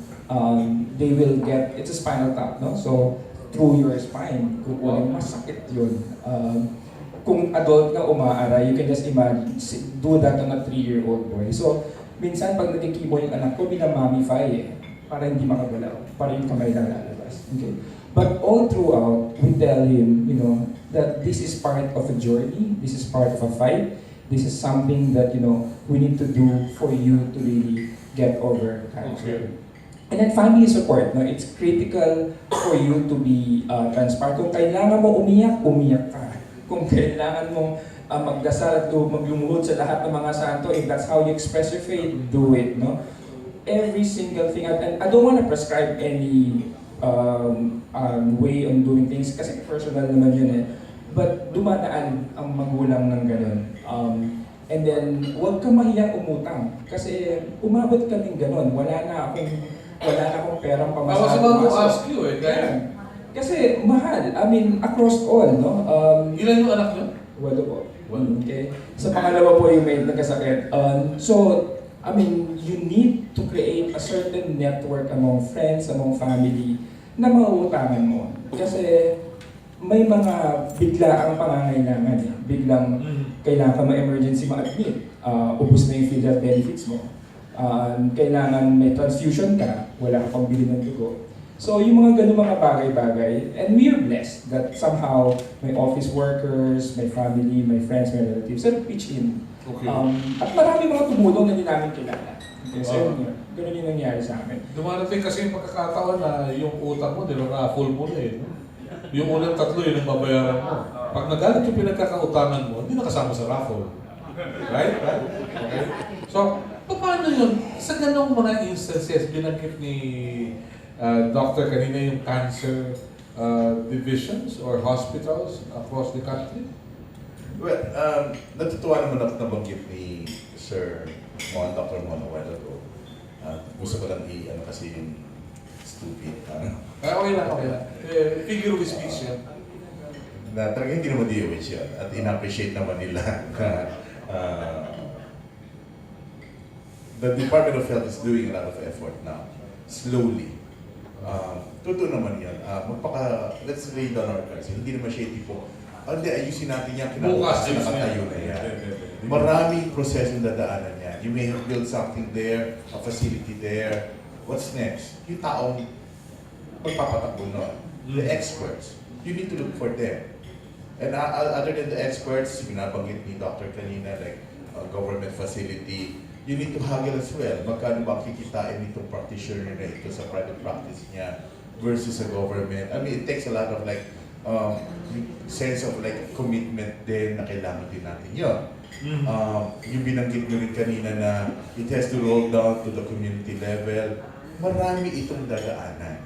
they will get, it's a spinal tap, no? So, through your spine, kung masakit yun. Kung adult ka umaaray, you can just imagine, do that on a 3-year-old boy. So, minsan pag nagkikimo yung anak ko, binamamify para hindi makagalaw, para yung kamay lang lalabas. Okay? But all throughout, we tell him, that this is part of a journey, this is part of a fight, this is something that, we need to do for you to really get over cancer. And then family support, no? It's critical for you to be transparent. Kung kailangan mo umiyak, umiyak ka. Kung kailangan mong magdasal at maglumuhod sa lahat ng mga santo, if that's how you express your faith, do it, no? Every single thing, and I don't want to prescribe any way on doing things, kasi personal naman yun eh. But dumadaan ang magulang ng ganun. And then, huwag kang mahiyang umutang. Kasi umabot kaming ganun. Wala na akong perang pamasahe. I was about to ask you dahil... Kasi mahal. I mean, across all, no? Ilan yung anak nyo? 8 po. Walo. Okay? Sa pangalawa po yung may nagkasakit. So, I mean, you need to create a certain network among friends, among family, na mauutangan mo. Kasi may mga biglaang pangangailangan. Biglang kailangan ka ma-emergency ma-admit. Ubus na yung field health benefits mo. Kailangan may transfusion ka, wala ka pang bili ng dugo. So yung mga ganun mga bagay-bagay, and we are blessed that somehow my office workers, my family, my friends, my relatives have pitched in. Okay. At marami mga tumulong na hindi namin kilala. Okay, so ganun yung nangyari sa amin. Dumarating kasi yung pagkakataon na yung utang mo, full mo na no? Yung unang 3 yun ang babayaran mo. Pag nagalit yung pinagkakautangan mo, hindi nakasama sa raffle. Right? Okay. So, paano yun? Sa ganong mga instances, binanggit ni Doctor kanina yung cancer divisions or hospitals across the country? Well, natutuwa naman ako nabanggit ni Sir Mon, Dr. Mon a while ago. Gusto ko lang kasi yung stupid. Okay lang. Figure of speech yan. Na talaga hindi naman DOH yan. At in-appreciate naman nila the Department of Health is doing a lot of effort now. Slowly. Totoo naman yan. Let's lay down our cards. Hindi naman siya tipo, ayusin natin yan, kinabukasan nakatayo na yan. Maraming prosesong dadaanan yan. You may have built something there, a facility there. What's next? Yung taong magpapatakbo nun. The experts. You need to look for them. And other than the experts, binabanggit ni Dr. kanina, like government facility, you need to haggle as well. Magkano ba kikitain itong practitioner na ito sa private practice niya versus sa government? I mean, it takes a lot of sense of commitment din na kailangan din natin yun. Yung binanggit mo rin kanina na it has to roll down to the community level. Marami itong dadaanan.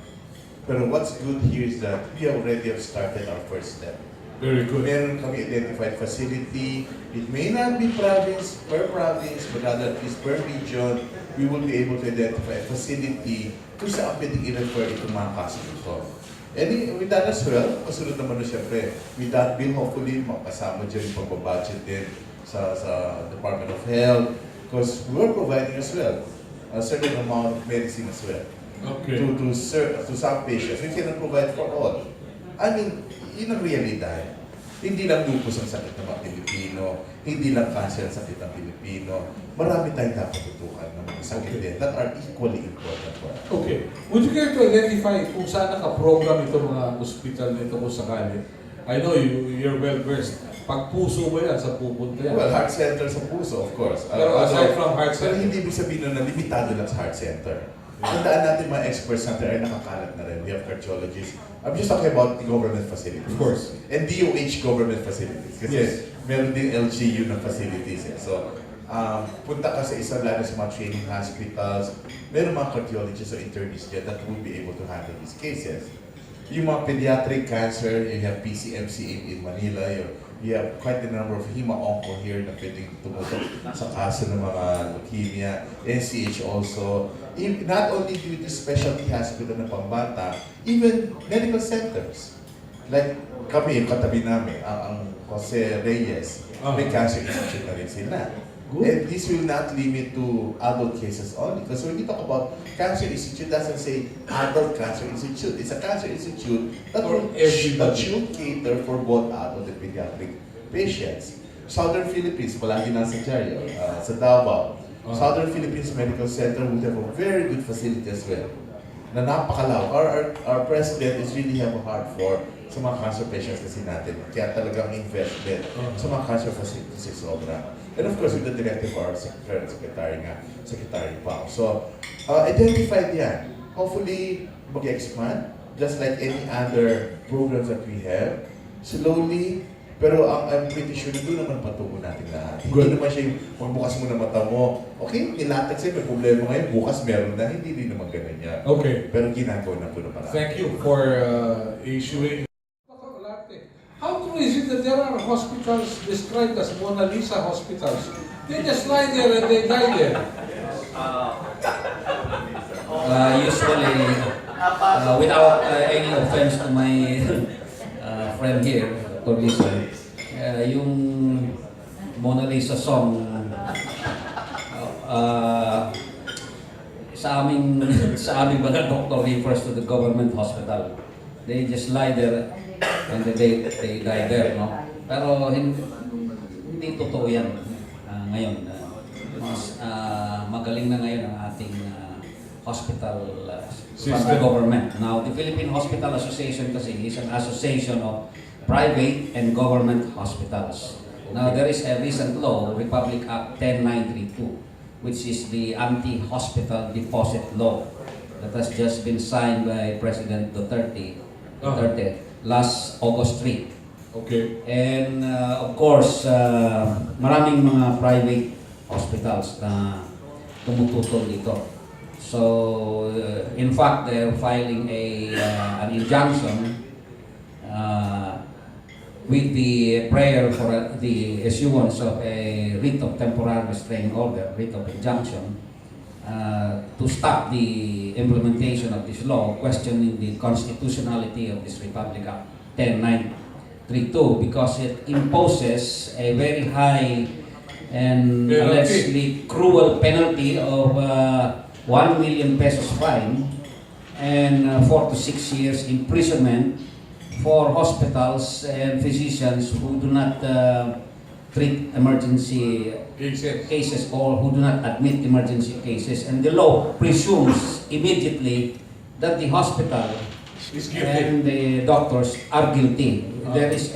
Pero what's good here is that we already have started our first step. Very good. Meron kami identified facility. It may not be province, but rather at least per region, we will be able to identify a facility kung saan pwedeng i-refer itong mga kaso ito. And with that as well, kasunod naman na siyempre, with that bill, hopefully, makasama dyan yung pagbabudget din sa Department of Health because we're providing as well a certain amount of medicine as well to some patients. We cannot provide for all. I mean, yun ang realidad. Hindi lang lupus ang sakit ng mga Pilipino, hindi lang cancer ang sakit ng Pilipino. Marami tayong dapat tutukan ng mga sakit din that are equally important for us. Okay. Would you care to identify kung saan naka-program ito mga hospital nito kung sakali? I know you're well versed. Pag puso ba yan, sa pupunta yan? Well, heart center sa puso, of course. Pero aside from heart Pero center, hindi ibig sabihin na limitado lang sa heart center. Tandaan natin mga experts natin ay nakakalat na rin. We have cardiologists. I'm just talking about the government facilities. of course. And DOH government facilities. Kasi Yes. meron din LGU na facilities. So, punta ka sa isa lalo sa mga training hospitals. Meron mga cardiologists or internists dyan that will be able to handle these cases. Yung mga pediatric cancer, you have PCMC in Manila, you have quite a number of hema-onco here na pwedeng tumutok sa kaso ng mga leukemia, NCH also. Not only due to specialty hospital na pambata, even medical centers. Like kami, yung katabi namin, ang Jose Reyes, may cancer institute na rin sila. Good. And this will not limit to adult cases only. Because when you talk about cancer institute, doesn't say adult cancer institute. It's a cancer institute that should cater for both adult and pediatric patients. Southern Philippines, palagi nasa dyan, sa Davao. Southern Philippines Medical Center would have a very good facility as well. Na napakalaw. Our president is really have a heart for sa mga cancer patients kasi natin. Kaya talagang investment sa mga cancer facilities is sobra. And of course, with the directive of our Secretary Pao. So, identified yan. Hopefully, mag-expand, just like any other programs that we have. Slowly, pero I'm pretty sure na doon naman patubo natin lahat. Hindi naman siya yung magbukas mo na mata mo. Okay, nilatak sa'yo, may problema ngayon, bukas meron na, hindi din naman ganun yan. Okay. Pero ginagawa na po na parang. Thank you for issuing. How true is it that there are hospitals described as Mona Lisa hospitals? They just lie there and they die there. Usually, without any offense to my friend here, Dr. Lisa, yung Mona Lisa song, sa aming mga doctor refers to the government hospital. They just lie there and they die there, no? Pero hindi totoo yan ngayon. Mas magaling na ngayon ang ating hospital from the government. Now, the Philippine Hospital Association kasi is an association of private and government hospitals. Now, there is a recent law, Republic Act 10932, which is the anti-hospital deposit law that has just been signed by President Duterte last August 3. Okay. And of course, maraming mga private hospitals na tumututol dito. So, in fact, they're filing an injunction with the prayer for the issuance of a writ of temporary restraining order, writ of injunction, to stop the implementation of this law, questioning the constitutionality of this Republic Act 10932 because it imposes a very high and allegedly cruel penalty of 1 million pesos fine and 4 to 6 years imprisonment for hospitals and physicians who do not treat emergency cases or who do not admit emergency cases. And the law presumes immediately that the hospital and the doctors are guilty. There is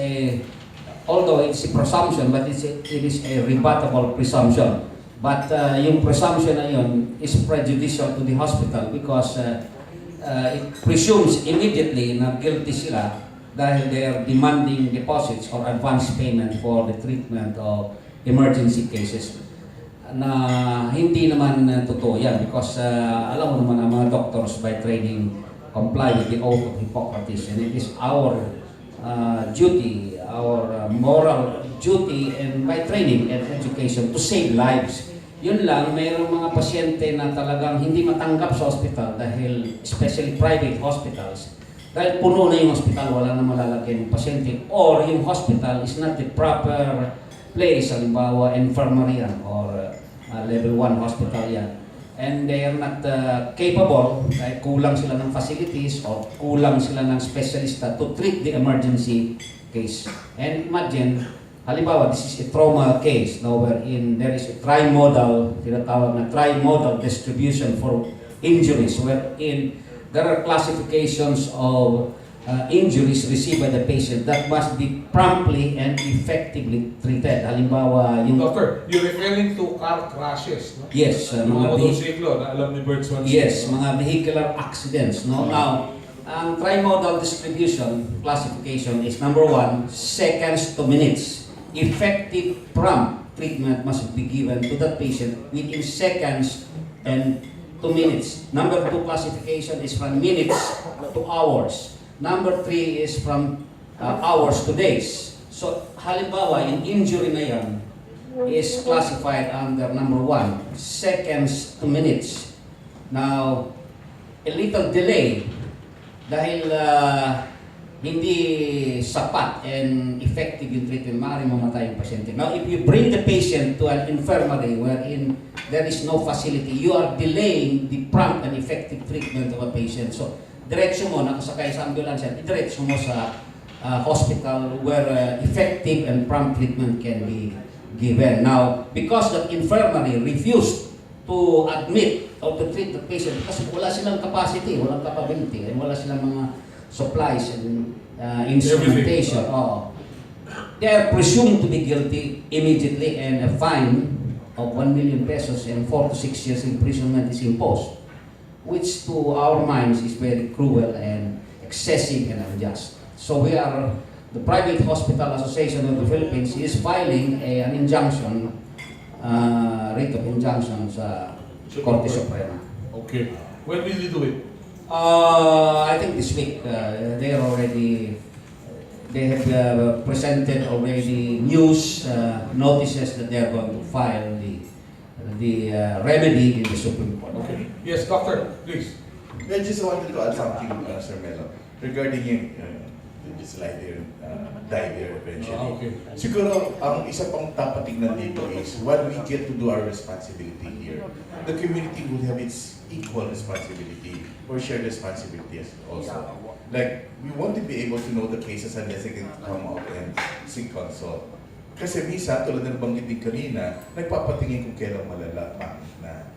although it's a presumption, but it is a rebuttable presumption. But yung presumption na yun is prejudicial to the hospital because it presumes immediately na guilty sila dahil they are demanding deposits or advance payment for the treatment of emergency cases. Na hindi naman totoo yan because alam mo naman ang mga doctors by training comply with the oath of Hippocrates, and it is our duty, our moral duty and by training and education to save lives. Yun lang, mayroong mga pasyente na talagang hindi matanggap sa hospital dahil especially private hospitals. Dahil puno na yung hospital, wala na malalagyan ng pasyente or yung hospital is not the proper place, halimbawa infirmary yan or level 1 hospital yan. And they are not capable, dahil kulang sila ng facilities or kulang sila ng specialista to treat the emergency case. And imagine, halimbawa, this is a trauma case, no, wherein there is a trimodal, tinatawag na trimodal distribution for injuries, wherein there are classifications of injuries received by the patient that must be promptly and effectively treated. Halimbawa, yung... Doctor, you're referring to car crashes, no? Yes, Mga motorsiklo na alam ni Birds once. yes, mga vehicular accidents. No? Now, ang trimodal distribution classification is number 1, seconds to minutes. Effective prompt treatment must be given to the patient within seconds and to minutes. Number 2 classification is from minutes to hours. Number 3 is from hours to days. So, halimbawa, yung injury na yan is classified under number 1, seconds to minutes. Now, a little delay dahil hindi sapat and effective yung treatment, maaaring mamatay yung pasyente. Now, if you bring the patient to an infirmary wherein there is no facility, you are delaying the prompt and effective treatment of a patient. So, diretso mo, nakasakay sa ambulance yan, diretso mo sa hospital where effective and prompt treatment can be given. Now, because the infirmary refused to admit or to treat the patient kasi wala silang capacity, walang capability, and wala silang mga supplies and instrumentation. Oh. They are presumed to be guilty immediately and a fine of 1 million pesos and 4 to 6 years imprisonment is imposed, which to our minds is very cruel and excessive and unjust. So we are, the Private Hospital Association of the Philippines is filing an injunction, writ of injunction sa Korte Suprema. Okay. When will you do it? I think this week they are already, they have presented already news notices that they are going to file the remedy in the Supreme Court. Okay. Yes, doctor, please. I just wanted to add something, Sir Melo, regarding yung slide there, dive there eventually. Okay. Siguro, ang isa pang dapat tignan dito is while we get to do our responsibility here, the community will have its equal responsibility or shared responsibility also. Like, we want to be able to know the cases unless they can come out and seek consult. Kasi minsan, tulad na nabanggit din kanina, nagpapatingin kung kailan malala pa na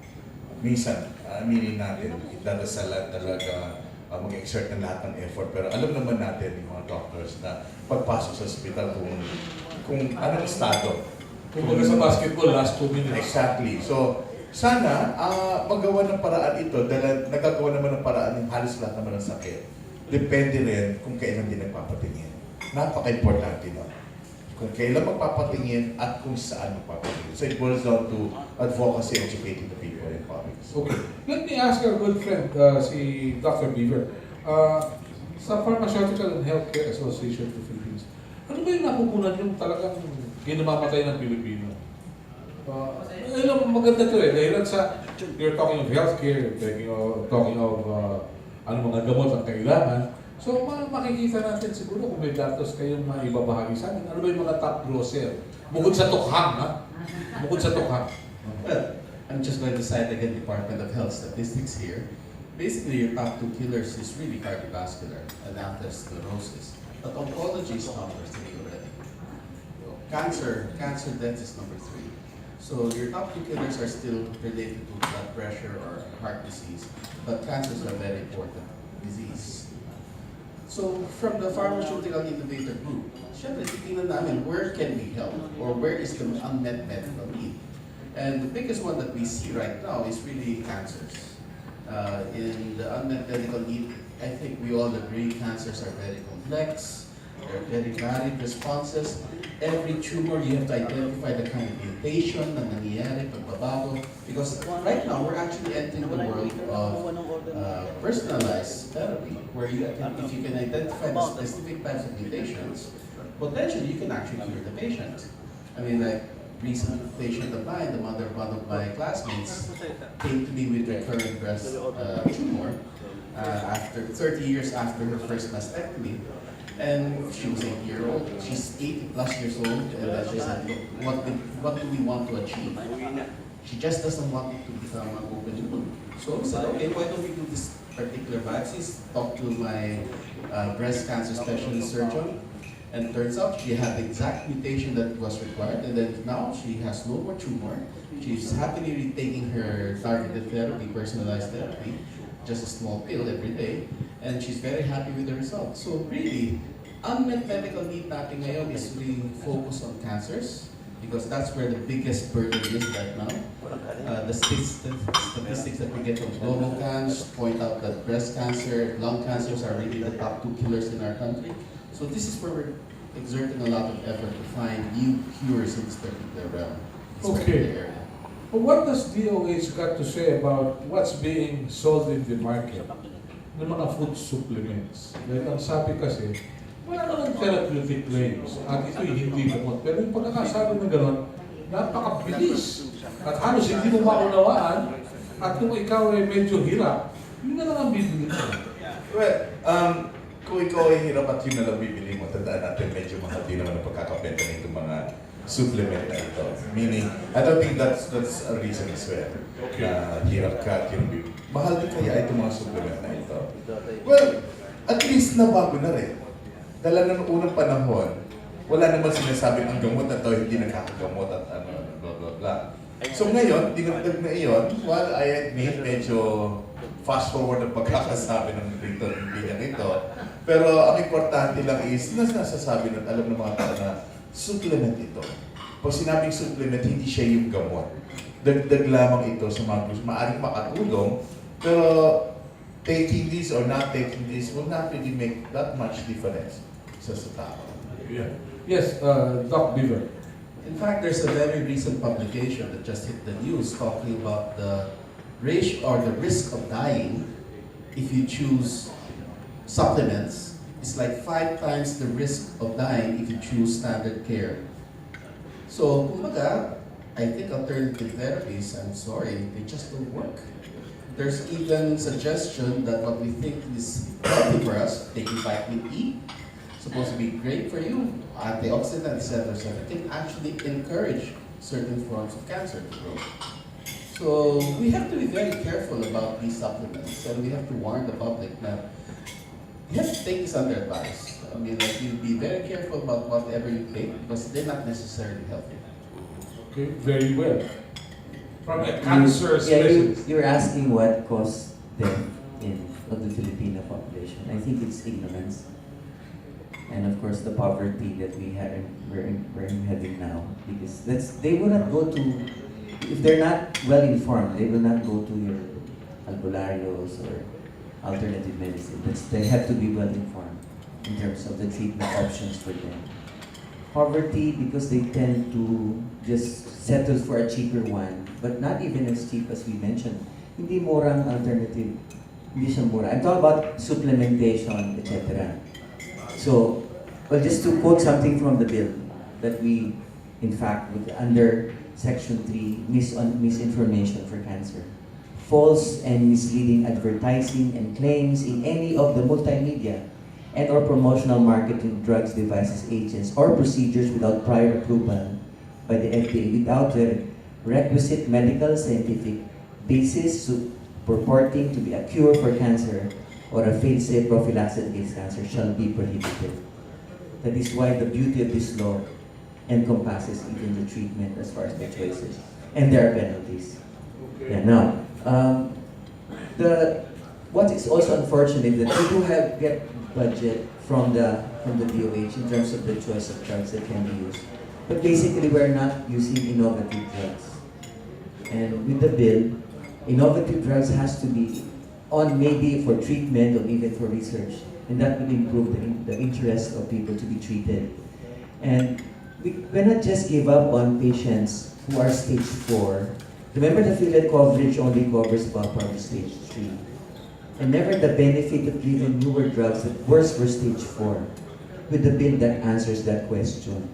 minsan, aminin natin, dadasalan talaga mag-exert ng lahat ng effort. Pero alam naman natin yung mga doctors na pagpasok sa hospital kung anong estado. Kung baga sa basketball, last 2 minutes. Exactly. So, sana magawa ng paraan ito dahil nagagawa naman ng paraan yung halos lahat naman ng sakit. Depende rin kung kailan din nagpapatingin. Napaka-importante no? Kung kailan magpapatingin at kung saan magpapatingin. So it boils down to advocacy, educating the people in public. Okay. Let me ask our good friend, si Dr. Beaver. Sa Pharmaceutical and Healthcare Association of the Philippines, ano ba yung napupunan yung talagang ginamamatay ng Pilipino? Maganda ito eh. Dahil sa, you're talking of healthcare, talking of ano mga gamot ang kailangan. So makikita natin siguro kung may datos kayong maibabahagi sa amin. Ano ba yung mga top grosser? Bukod sa tukhang, ha? Bukod sa tukhang. Well, I'm just going to cite again Department of Health statistics here. Basically, your top 2 killers is really cardiovascular and atherosclerosis. But oncology is number 3 already. Cancer death is number 3. So your top 2 killers are still related to blood pressure or heart disease, but cancers are a very important disease. So from the Pharmaceutical Innovator Group, syempre titingnan namin where can we help or where is the unmet medical need. And the biggest one that we see right now is really cancers. In the unmet medical need, I think we all agree cancers are very complex, they're very varied responses. Every tumor, you have to identify the kind of mutation na nangyayari, pagbabago. Because right now, we're actually entering the world of personalized therapy, where you can, if you can identify the specific types of mutations, potentially you can actually cure the patient. I mean, like, recent patient of mine, the mother of one of my classmates, came to me with recurrent breast tumor after 30 years after her first mastectomy. And she was 8 years old. She's 80 plus years old, and she said, "Look, what do we want to achieve?" She just doesn't want it to become an open wound. So we said, okay, why don't we do this particular biopsies? Talk to my breast cancer specialist surgeon. And turns out she had the exact mutation that was required, and then now she has no more tumor. She's happily taking her targeted therapy, personalized therapy, just a small pill every day, and she's very happy with the results. So really, unmet medical need natin ngayon is we focus on cancers, because that's where the biggest burden is right now. The statistics that we get from global cancer point out that breast cancer, lung cancers are really the top 2 killers in our country. So this is where we're exerting a lot of effort to find new cures in this particular realm. This Okay. particular area. But what does DOH got to say about what's being sold in the market ng mga food supplements? Dahil ang sabi kasi, wala naman therapeutic claims at ito'y hindi gamot. Pero yung pagkakasabi ng gano'n, napakabilis at halos hindi mo maunawaan at kung ikaw ay medyo hirap, yun na lang ang bibili mo. Well, kung ikaw ay hirap at yun na lang bibili mo, tandaan natin medyo mahal din naman ang pagkakabenta nito mga supplement na ito. Meaning, I don't think that's a reason as well. Okay. Na hirap ka at yun bibili. Mahal din kaya itong mga supplement na ito. Well, at least nabago na rin. Dala ng unang panahon, wala naman sinasabing ang gamot na ito hindi nakakagamot at ano, blah blah blah. So ngayon, dinagdag na iyon, while I admit medyo fast forward ang pagkakasabi ng rito, hindi niya ito. Pero ang importante lang is, nasasabi ng alam ng mga tao na supplement ito. Pag sinabing supplement, hindi siya yung gamot. Dagdag lamang ito sa mga gusto. Maaring makatulong, pero taking this or not taking this will not really make that much difference sa tao. Yeah. Yes, Doc Beaver. In fact, there's a very recent publication that just hit the news talking about the ratio or the risk of dying if you choose supplements. It's like 5 times the risk of dying if you choose standard care. So, kumbaga, I think alternative therapies, I'm sorry, they just don't work. There's even suggestion that what we think is healthy for us, taking vitamin E, supposed to be great for you, antioxidants, etc., can actually encourage certain forms of cancer to grow. So we have to be very careful about these supplements, and we have to warn the public that you have to take this under advice. I mean, like, you be very careful about whatever you take because they're not necessarily healthy. Okay, very well. From a cancer specialist. You're asking what caused death of the Filipino population. I think it's ignorance. And of course, the poverty that we're having now. Because they will not go to, if they're not well informed, they will not go to your albularyo's or alternative medicine. They have to be well informed in terms of the treatment options for them. Poverty, because they tend to just settle for a cheaper one, but not even as cheap as we mentioned. Hindi murang alternative, hindi siya mura. I'm talking about supplementation, etc. So, well, just to quote something from the bill, that we, in fact, under Section 3, misinformation for cancer. False and misleading advertising and claims in any of the multimedia and or promotional marketing drugs, devices, agents, or procedures without prior approval by the FDA without the requisite medical scientific basis purporting to be a cure for cancer or a fail-safe prophylaxis against cancer shall be prohibited. That is why the beauty of this law encompasses even the treatment as far as the choices. And there are penalties. Okay. Yeah, now, what is also unfortunate that we do get budget from the DOH in terms of the choice of drugs that can be used. But basically, we're not using innovative drugs. And with the bill, innovative drugs has to be on maybe for treatment or even for research. And that will improve the interest of people to be treated. And we're not just give up on patients who are stage 4. Remember, the affiliate coverage only covers about part of stage 3. And never the benefit of giving newer drugs that works for stage 4 with the bill that answers that question.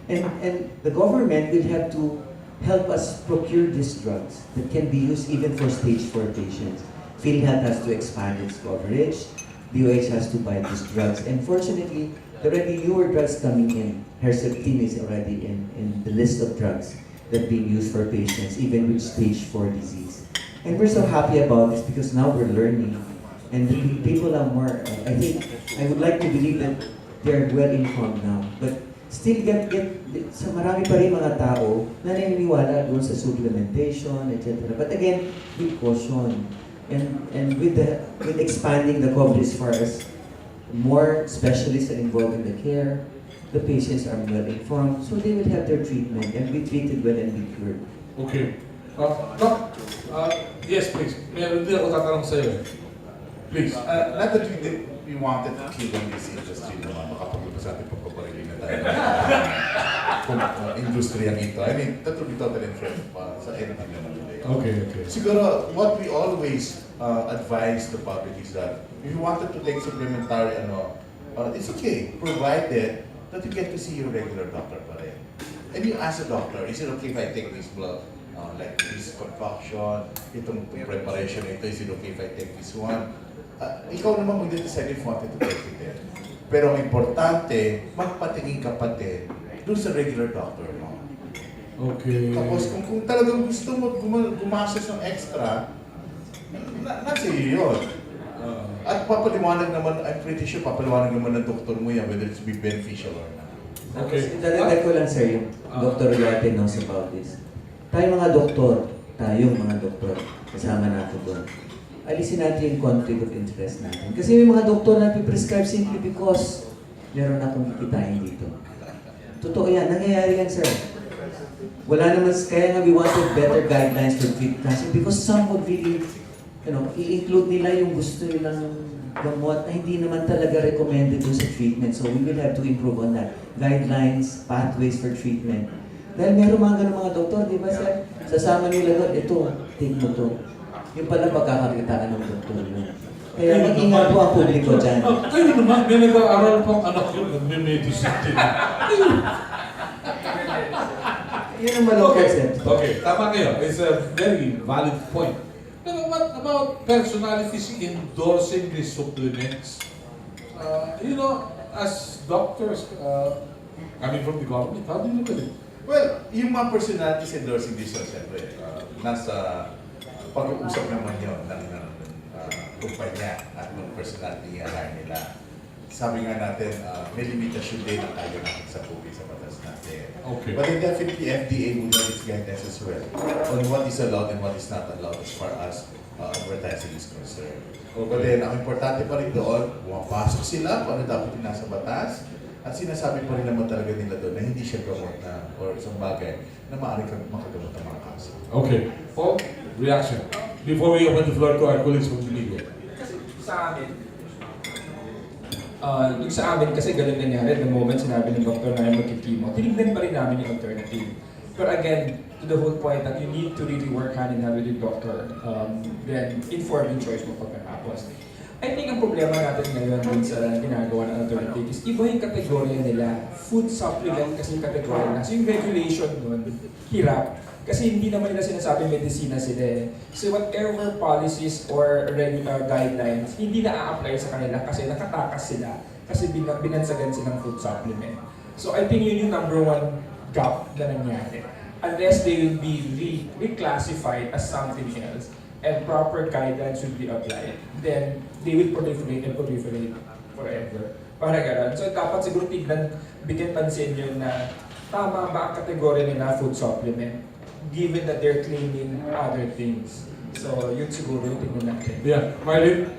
And the government will have to help us procure these drugs that can be used even for stage 4 patients. PhilHealth has to expand its coverage. DOH has to buy these drugs. And fortunately, there are already newer drugs coming in. Herceptin is already in the list of drugs that are being used for patients, even with stage 4 disease. And we're so happy about this because now we're learning. And the people are more, I think, I would like to believe that they're well informed now. But still sa marami pa rin mga tao na naniniwala doon sa supplementation, etc. But again, with caution. And with expanding the coverage as far as more specialists are involved in the care, the patients are well informed, so they will have their treatment and be treated well and be cured. Okay. Doc, yes please. Meron din ako tatanong sa'yo. Please. Not that we wanted to kill on this industry naman, makapagluto sa ating pagpaparilin na tayo. Kung industriyang ito. I mean, that would be totally unfair sa anything naman nila. Okay. Siguro, what we always advise the public is that if you wanted to take supplementary, it's okay, provided that you get to see your regular doctor pa rin. And you ask the doctor, is it okay if I take this blood, like this concoction, itong preparation ito, is it okay if I take this one? Ikaw naman mag-decide if you wanted to take it there. Pero ang importante, magpatingin ka pati doon sa regular doctor mo. Okay. Tapos kung talagang gusto mo gumastos ng extra, nasa iyo yun. At papaliwanag naman, I'm pretty sure papaliwanag naman ng doktor mo yan whether it's be beneficial or not. Okay. Dadagdag ko lang sir, yung Dr. Yate knows about this. Tayong mga doktor, kasama natin doon. Alisin natin yung conflict of interest natin. Kasi may mga doktor na prescribe simply because meron akong kikitain dito. Totoo yan, nangyayari yan sir. Wala naman, kaya nga we wanted better guidelines for treat cancer because some would really, i-include nila yung gusto nilang gamot na hindi naman talaga recommended doon sa treatment. So we will have to improve on that. Guidelines, pathways for treatment. Dahil meron mga ganun mga doktor, di ba sir? Sasama nila doon, ito, take mo to. Yung pala pagkakakitaan ng doktor yun. Kaya mag-ingat po ang publiko dyan. Kayo naman, may nag-aaral pang anak yun, nagme-medicine din. Yun ang malungkot sir. Okay, tama kayo. It's a very valid point. Pero what about personalities endorsing these supplements? As doctors coming from the government, how do you look at it? Well, yung mga personalities endorsing this, siyempre, nasa pag-uusap naman yun ng kumpanya at ng personality i-hire nila. Sabi nga natin, may limitasyon din ang kaya natin sa public sa batas natin. Okay. But then definitely FDA will have its guidelines as well on what is allowed and what is not allowed as far as advertising is concerned. Okay. But then, ang importante pa rin doon, pumapasok sila kung ano dapat yung nasa batas at sinasabi pa rin naman talaga nila doon na hindi siya gamot na or isang bagay na maaari kang makagamot ng mga kaso. Okay. Paul, reaction. Before we open the floor to our colleagues from the legal. Kasi sa amin, yung sa amin kasi ganun nangyari, the moment sinabi ng doktor na yung magkikimo, tinignan pa rin namin yung alternative. But again, to the whole point that you need to really work hand in hand with your doctor, then inform yung choice mo pagkatapos. I think ang problema natin ngayon dun sa ginagawa ng alternative is iba yung kategorya nila. Food supplement kasi yung kategorya nila. So yung regulation nun, hirap. Kasi hindi naman nila sinasabing medisina sila eh. So whatever policies or guidelines, hindi na-a-apply sa kanila kasi nakatakas sila. Kasi binansagan silang food supplement. So I think yun yung number one gap na nangyari. Unless they will be reclassified as something else and proper guidelines will be applied, then they will proliferate and proliferate forever. Para gano'n. So dapat siguro bigyan pansin yun na tama ba ang kategorya nila food supplement given that they're claiming other things. So yun siguro yung tingnan natin. Yeah, Marilyn?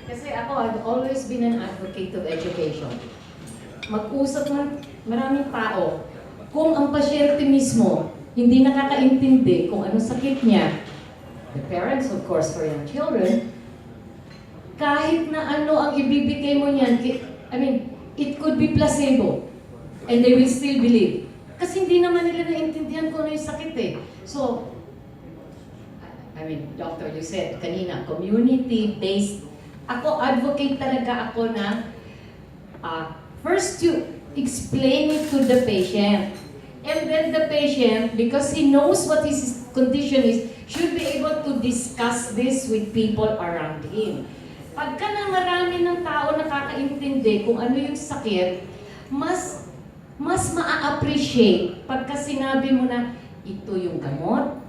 Kasi ako, I've always been an advocate of education. Mag-usap ng maraming tao. Kung ang pasyente mismo hindi nakakaintindi kung anong sakit niya, the parents, of course, for young children, kahit na ano ang ibibigay mo niyan, it could be placebo. And they will still believe. Kasi hindi naman nila naintindihan kung ano yung sakit eh. So, doctor, you said kanina, community-based. Ako, advocate talaga ako na first you explain it to the patient. And then the patient, because he knows what his condition is, should be able to discuss this with people around him. Pagka na marami ng tao nakakaintindi kung ano yung sakit, mas maa-appreciate pagka sinabi mo na ito yung gamot,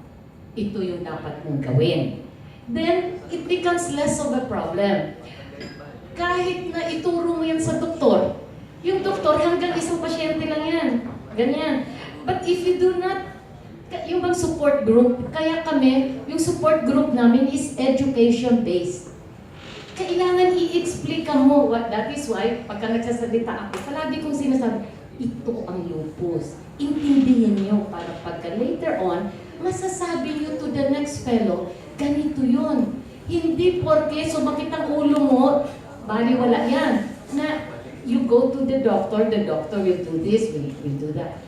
ito yung dapat mong gawin. Then, it becomes less of a problem. Kahit na ituro mo yan sa doktor, yung doktor hanggang isang pasyente lang yan. Ganyan. But if you do not Yung bang support group, kaya kami, yung support group namin is education-based. Kailangan i-explica mo. That is why, pagka nagsasalita ako, palagi kong sinasabi, ito ang lupus. Intindihin niyo para pagka later on, masasabi niyo to the next fellow, ganito yun. Hindi porke sumakit ang ulo mo, baliwala yan. Na you go to the doctor will do this, will do that.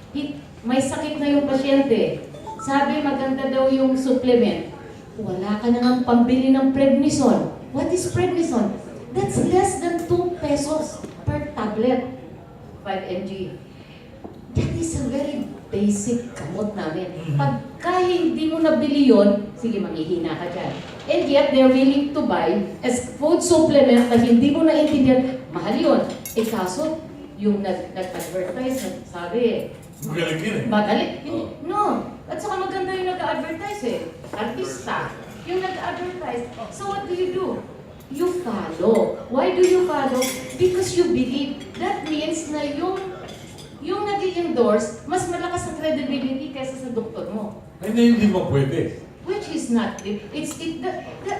May sakit na yung pasyente. Sabi maganda daw yung supplement. Wala ka na ng pambili ng prednison. What is prednison? That's less than 2 pesos per tablet. 5 mg. That is a very basic gamot namin. Pagka hindi mo nabili yun, sige, manghihina ka dyan. And yet, they're willing to buy as food supplement na hindi mo naintindihan, mahal yun. Eh kaso, yung nag-advertise, sabi Magaling yun eh. magaling. No. At saka maganda yung nag-advertise eh. Artista. Yung nag-advertise. So what do? You follow. Why do you follow? Because you believe. That means na yung nag-i-endorse, mas malakas ang credibility kaysa sa doktor mo. Hindi mo pwede. Which is not,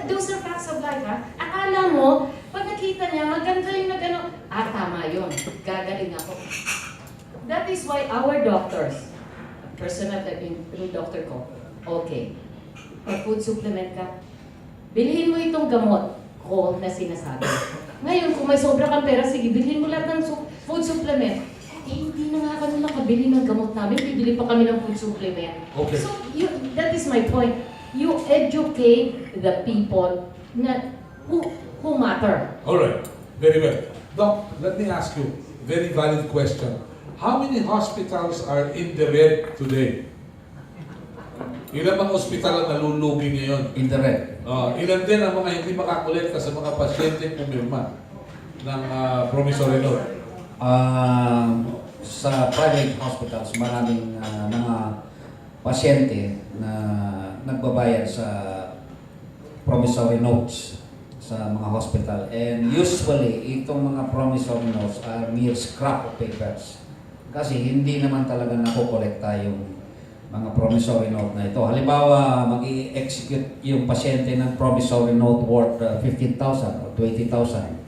those are facts of life, ha? Akala mo, pag nakita niya, maganda yung nag-ano, tama yun, gagaling ako. That is why our doctors, personal yung doctor ko, okay, pag food supplement ka, bilhin mo itong gamot ko na sinasabi. Ngayon, kung may sobra kang pera, sige, bilhin mo lahat ng food supplement. Hindi na nga kami makabili ng gamot namin, bibili pa kami ng food supplement. Okay. So, that is my point. You educate the people who matter. Alright, very well. Doc, let me ask you, very valid question. How many hospitals are in the red today? Ilan bang hospital ang nalulugi ngayon? In the red. Ilan din ang mga hindi makakolekta sa mga pasyente pumirma ng promissory note? Sa private hospitals, maraming mga pasyente na nagbabayad sa promissory notes sa mga hospital. And usually, itong mga promissory notes are mere scrap of papers. Kasi hindi naman talaga nakokolekta yung mga promissory note na ito. Halimbawa, mag-i-execute yung pasyente ng promissory note worth 15,000 or 20,000.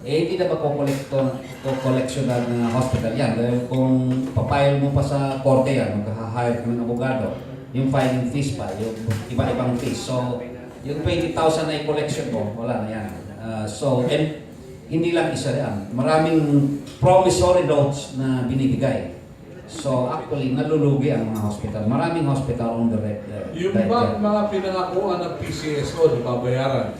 Hindi na makokoleksyonan ng hospital yan. Dahil kung papayal mo pa sa korte yan, mag-hire ka ng abogado, yung filing fees pa, yung iba-ibang fees. So, yung 20,000 na i-collection mo, wala na yan. And hindi lang isa yan. Maraming promissory notes na binibigay. So, actually, nalulugi ang mga hospital. Maraming hospital on the red. Yung mga pinangakuan ng PCSO na babayaran?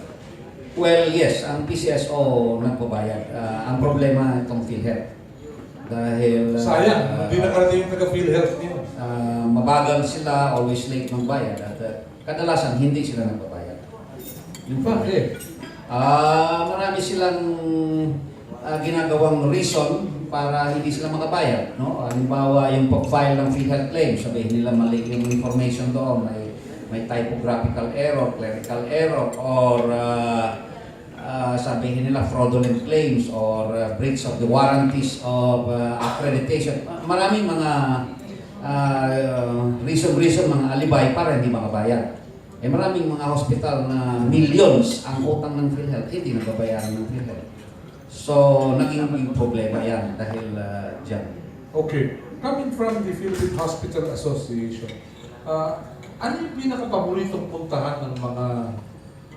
Well, yes, ang PCSO nagbabayad. Ang problema itong PhilHealth. Dahil... sayang, hindi nakarating yung taga-PhilHealth niyo. Mabagal sila, always late magbayad. At kadalasan, hindi sila nagbabayad. Yung bakit? Marami silang ginagawang reason para hindi sila makabayad. No? Halimbawa, yung pag-file ng PhilHealth claim, sabihin nila mali yung information doon, may typographical error, clerical error, or sabihin nila fraudulent claims or breach of the warranties of accreditation. Maraming mga reason, mga alibay para hindi makabayad. Maraming mga hospital na millions ang utang ng PhilHealth, hindi nababayaran ng PhilHealth. So, naging problema yan dahil dyan. Okay. Coming from the Philippine Hospital Association, ano yung pinakapaboritong puntahan ng mga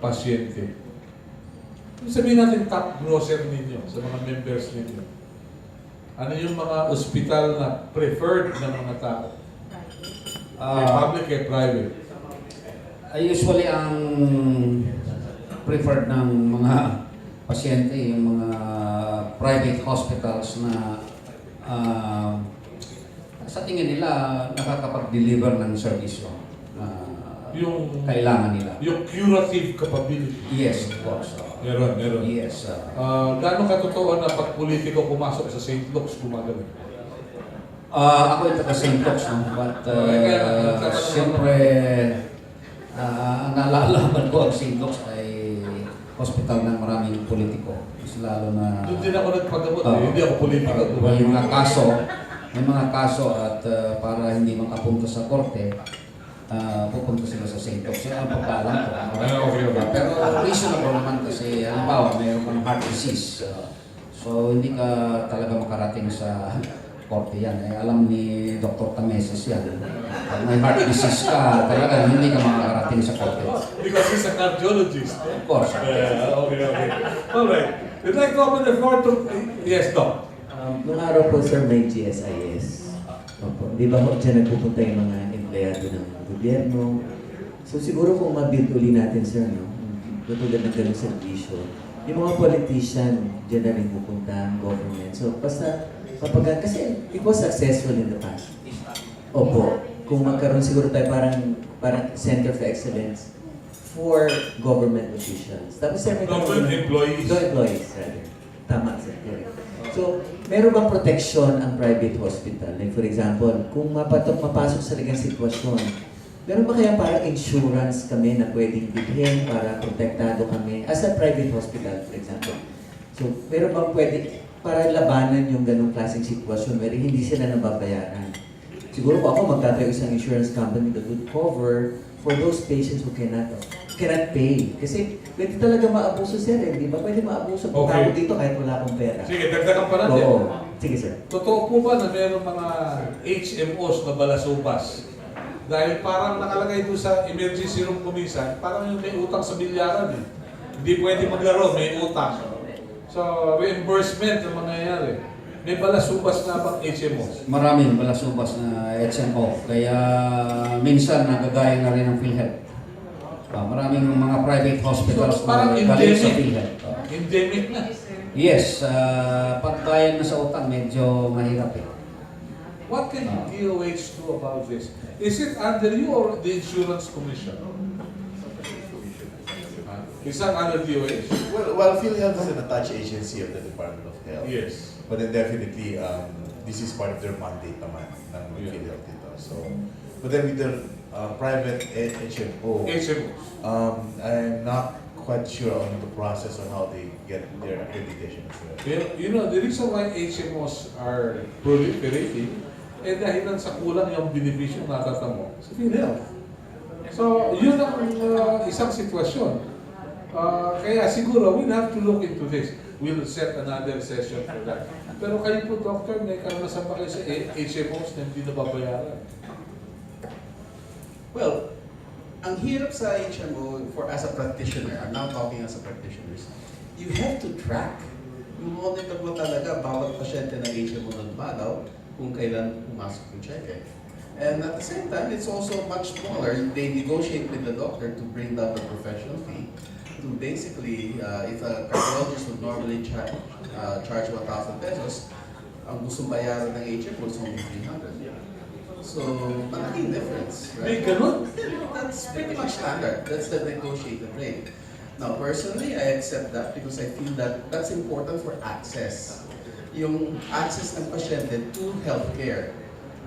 pasyente? Sabihin natin top grosser ninyo, sa mga members ninyo. Ano yung mga ospital na preferred ng mga tao? Public and private? Usually, ang preferred ng mga pasyente, yung mga private hospitals na sa tingin nila nakakapag-deliver ng service yung kailangan nila. Yung curative capability. Yes, of course. Meron. Yes. Gaano katotoo na pag politiko pumasok sa St. Luke's gumagaling? Ako yung taga St. Luke's, no? But siyempre, ang nalalaman ko ang St. Luke's ay hospital ng maraming politiko. Mas lalo na... Doon din ako nagpagamot hindi ako politiko. Yung kaso, may mga kaso at para hindi makapunta sa korte, pupunta sila sa St. Oaks. Yan ang pagkaalam ko. Okay. Pero reasonable naman kasi, halimbawa, mayroon kang heart disease. So, hindi ka talaga makarating sa korte yan. Alam ni Dr. Tamesis yan. Pag may heart disease ka, talaga hindi ka makakarating sa korte. Because he's a cardiologist. Of course. Okay. Alright. We'd like to open the floor to... Yes, Doc. Nung araw po, sir, may GSIS. Opo. Di ba ho, dyan nagpupunta yung mga empleyado ng gobyerno. So siguro kung mabuild uli natin, sir, no? Tutulad ng ganung servisyo. Yung mga politician, dyan na rin pupunta ang government. So basta, kapag, kasi it was successful in the past. Opo. Kung magkaroon siguro tayo parang Center of Excellence for government officials. Tapos, sir, may Government employees. Employees, rather. Tama, sir. Correct. So, meron bang protection ang private hospital? Like for example, kung mapasok sa ligang sitwasyon, meron ba kaya parang insurance kami na pwedeng bilhin para protektado kami as a private hospital, for example? So, meron bang pwede para labanan yung ganong klaseng sitwasyon where hindi sila nababayaran? Siguro po ako magtatayo isang insurance company that would cover for those patients who cannot pay. Kasi pwede talaga maabuso, sir, di ba? Pwede maabuso kung Okay. ako dito kahit wala akong pera. Sige, dagdagan pa natin. Oo. Sige, sir. Totoo po ba na mayroong mga HMOs na balasubas? Dahil parang nakalagay doon sa emergency room kumisan, parang yung may utang sa milyaran eh. Hindi pwede maglaro, may utang. So, reimbursement ang mangyayari. May balasubas na bang HMOs? Maraming balasubas na HMO. Kaya minsan nagagaya na rin ng PhilHealth. Maraming mga private hospitals So, parang na galing sa endemic. PhilHealth. Endemic na. Yes, pagbayan na sa utang medyo mahirap eh. What can DOH do about this? Is it under you or the Insurance Commission? Is that under DOH? Well, PhilHealth is an attached agency of the Department of Health. Yes. But then definitely, this is part of their mandate naman ng Yeah. PhilHealth dito. So, but then with the private HMO, HMOs. I'm not quite sure on the process on how they get their accreditation as well. You know, the reason why HMOs are proliferating dahil sa kulang yung benepisyo na natatamo sa PhilHealth. So, yun ang isang sitwasyon. Kaya siguro, we'll have to look into this. We'll set another session for that. Pero kayo po, Doctor, may karanasan ba kayo sa HMOs na hindi nababayaran? Well, ang hirap sa HMO as a practitioner, I'm now talking as a practitioner, you have to track. Monitor mo talaga bawat pasyente ng HMO ng balaw kung kailan pumasok yung cheque. And at the same time, it's also much smaller. They negotiate with the doctor to bring down the professional fee to basically, if a cardiologist would normally charge 1,000 pesos, ang gustong bayaran ng HMO is only 300. So, malaking difference, May right? ganun? That's pretty much standard. That's the negotiated rate. Now, personally, I accept that because I feel that that's important for access. Yung access ng pasyente to healthcare.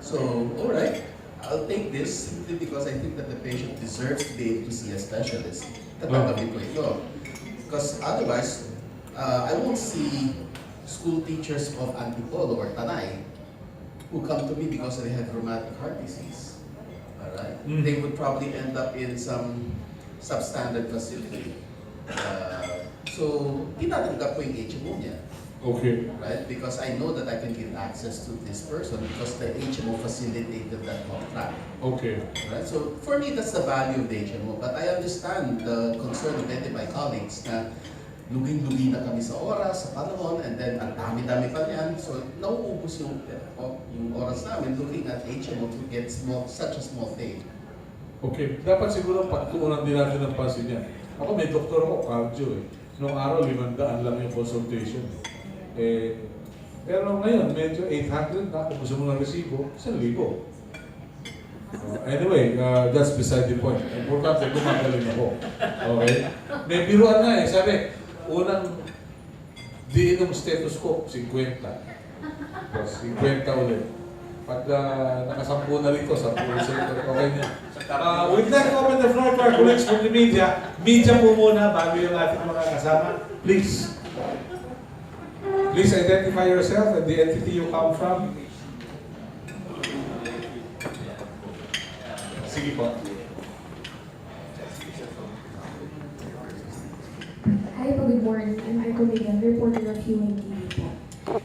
So, alright, I'll take this simply because I think that the patient deserves to be able to see a specialist. Tatanggapin ko ito. Because otherwise, I won't see school teachers of Antipolo or Tanay who come to me because they have rheumatic heart disease. Alright? They would probably end up in some substandard facility. So, tinatanggap ko yung HMO niya. Okay. Right? Because I know that I can get access to this person because the HMO facilitated that contract. Okay. Right? So, for me, that's the value of the HMO. But I understand the concern of many of my colleagues na luging-lugi na kami sa oras, sa panahon, and then ang dami-dami pa niyan. So, nauubos yung oras namin looking at HMO to get such a small thing. Okay. Dapat siguro pagtuunan din natin ng pansin yan. Ako may doktor ako, cardio eh. Noong araw, 500 lang yung consultation. Pero ngayon, medyo 800 na. Kung gusto mo ng resibo, 1,000. Anyway, that's beside the point. Importante, gumagaling ako. Okay? May biruan nga eh. Sabi, unang diin ng stethoscope, 50. Tapos 50 ulit. Pag nakasampu na rito, 10 okay niya. We'd like to open the floor to our colleagues from the media. Media po muna bago yung ating mga kasama. Please identify yourself and the entity you come from. Sige po. Hi po, good morning. I'm Acuna, reporter of UNTV po.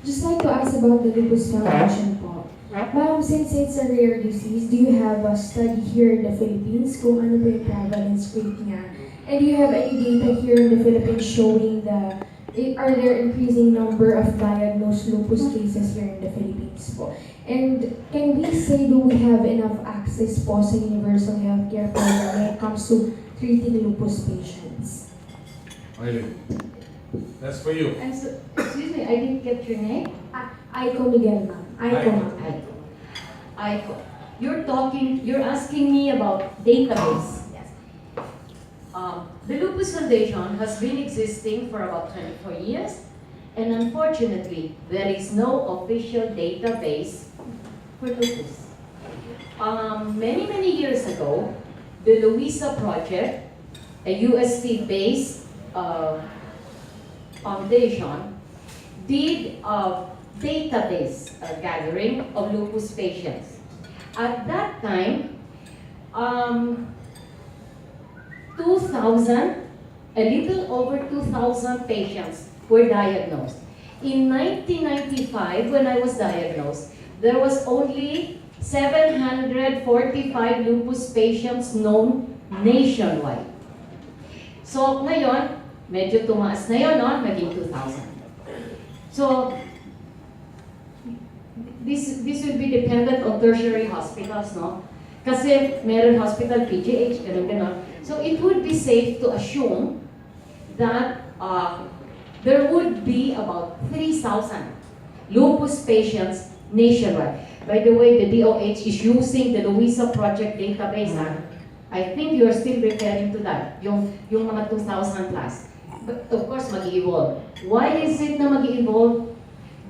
Just like to ask about the Lupus Foundation po. Ma'am, since it's a rare disease, do you have a study here in the Philippines kung ano po yung prevalence rate niya? And do you have any data here in the Philippines showing are there increasing number of diagnosed lupus cases here in the Philippines po? And can we say do we have enough access po sa universal healthcare program when it comes to treating lupus patients? Marilyn, that's for you. Excuse me, I didn't get your name. Aiko Miguel, ma'am. Aiko, ma'am. You're asking me about database. Yes. The Lupus Foundation has been existing for about 24 years, and unfortunately, there is no official database for lupus. Many years ago, the Luisa Project, a UST-based foundation, did a database gathering of lupus patients. At that time, 2,000, a little over 2,000 patients were diagnosed. In 1995, when I was diagnosed, there was only 745 lupus patients known nationwide. So ngayon, medyo tumaas na yun, no? Naging 2,000. So, this will be dependent on tertiary hospitals, no? Kasi meron hospital, PGH, ganun. So it would be safe to assume that there would be about 3,000 lupus patients nationwide. By the way, the DOH is using the Luisa Project database. I think you are still referring to that, yung mga 2,000 plus. But of course, mag-i-evolve. Why is it na mag-i-evolve?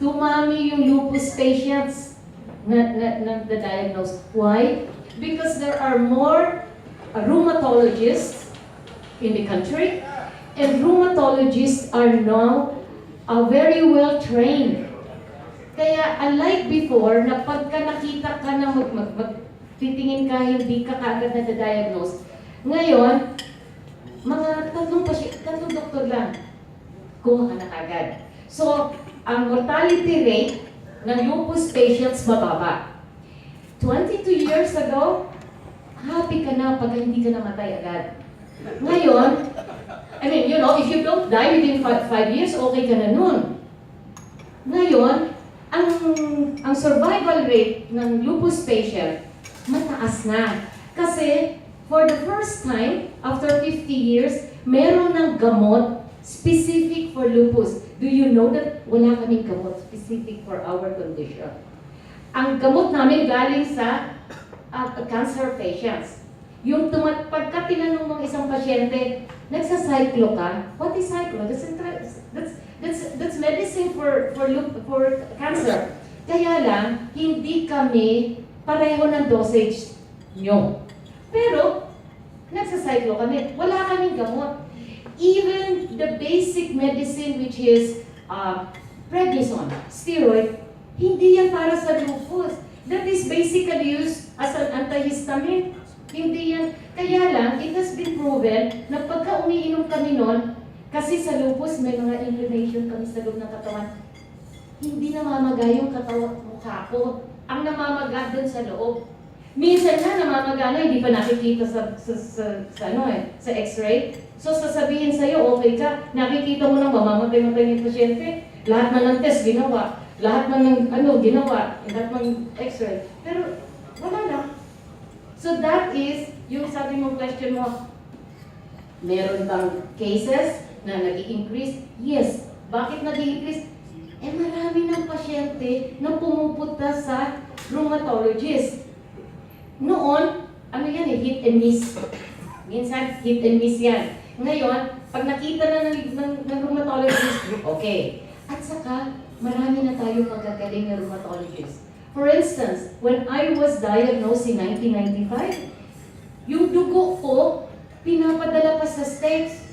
Dumami yung lupus patients na diagnosed. Why? Because there are more rheumatologists in the country, and rheumatologists are now very well trained. Kaya unlike before, na pagka nakita ka na titingin ka, hindi ka kagad na-diagnose. Ngayon, mga tatlong doktor lang, kuha ka na kagad. So, ang mortality rate ng lupus patients mababa. 22 years ago, happy ka na pag hindi ka namatay agad. Ngayon, I mean, you know, if you don't die within 5 years, okay ka na nun. Ngayon, ang survival rate ng lupus patient, mataas na. Kasi, for the first time, after 50 years, meron ng gamot specific for lupus. Do you know that wala kaming gamot specific for our condition? Ang gamot namin galing sa cancer patients. Yung pagka tinanong ng isang pasyente, nagsa-cyclo ka? What is cyclo? That's medicine for cancer. Kaya lang, hindi kami pareho ng dosage nyo. Pero, nagsa-cyclo kami. Wala kaming gamot. Even the basic medicine which is prednisone, steroid, hindi yan para sa lupus. That is basically used as an antihistamine. Hindi yan. Kaya lang, it has been proven na pagka umiinom kami nun, kasi sa lupus may mga inflammation kami sa loob ng katawan, hindi namamaga yung katawan mukha ko. Ang namamaga dun sa loob. Minsan na namamaga na, hindi pa nakikita sa x-ray. So sasabihin sa'yo, okay ka, nakikita mo nang mamamatay-matay ng pasyente, lahat na ng test ginawa, lahat ng ginawa, lahat ng x-ray. Pero wala lang. So that is, yung sabi mong question mo, meron bang cases na nag-i-increase? Yes. Bakit nag-i-increase? Marami ng pasyente na pumupunta sa rheumatologist. Noon, hit and miss. Minsan, hit and miss yan. Ngayon, pag nakita na ng rheumatologist, okay. At saka, marami na tayo magagaling na rheumatologist. For instance, when I was diagnosed in 1995, yung dugo ko, pinapadala pa sa States.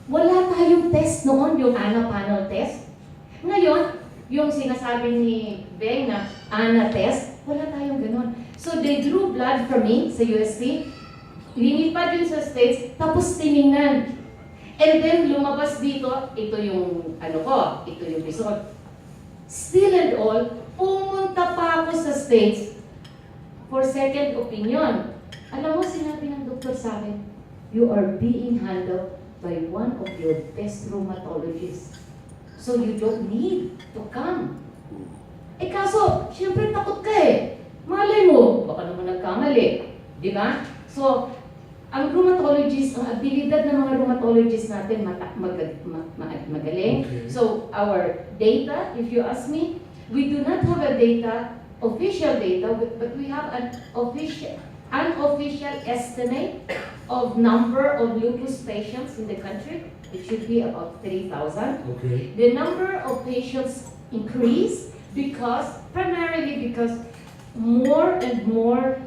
Wala tayong test noon, yung ANA panel test. Ngayon, yung sinasabi ni Bheng na ANA test, wala tayong ganon. So they drew blood from me sa UST, linipad yun sa States, tapos tiningnan. And then lumabas dito, ito yung ano ko, ito yung result. Still and all, pumunta pa ako sa States for second opinion. Alam mo, sinabi ng doktor sa akin, you are being handled by one of your best rheumatologists. So you don't need to come. Eh kaso, syempre takot ka eh. Malay mo, baka naman nagkamali. Di ba? So, ang rheumatologist, ang abilidad ng mga rheumatologist natin magaling. Okay. So, our data, if you ask me, we do not have a data, official data, but we have an unofficial estimate of number of lupus patients in the country. It should be about 3,000. Okay. The number of patients increase primarily because more and more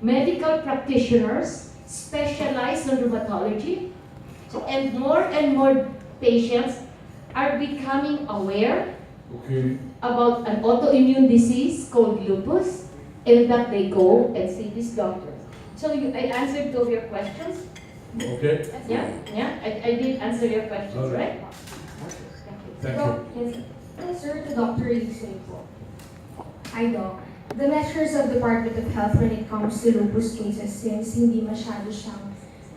medical practitioners specialize in rheumatology, and more patients are becoming aware Okay. about an autoimmune disease called lupus, and that they go and see these doctors. So I answered two of your questions. Okay. Yeah, I did answer your questions, All right? Thank you. Yes, sir, to Dr. Yusuf po. Hi, Doc. The measures of Department of Health when it comes to lupus cases, since hindi masyado siyang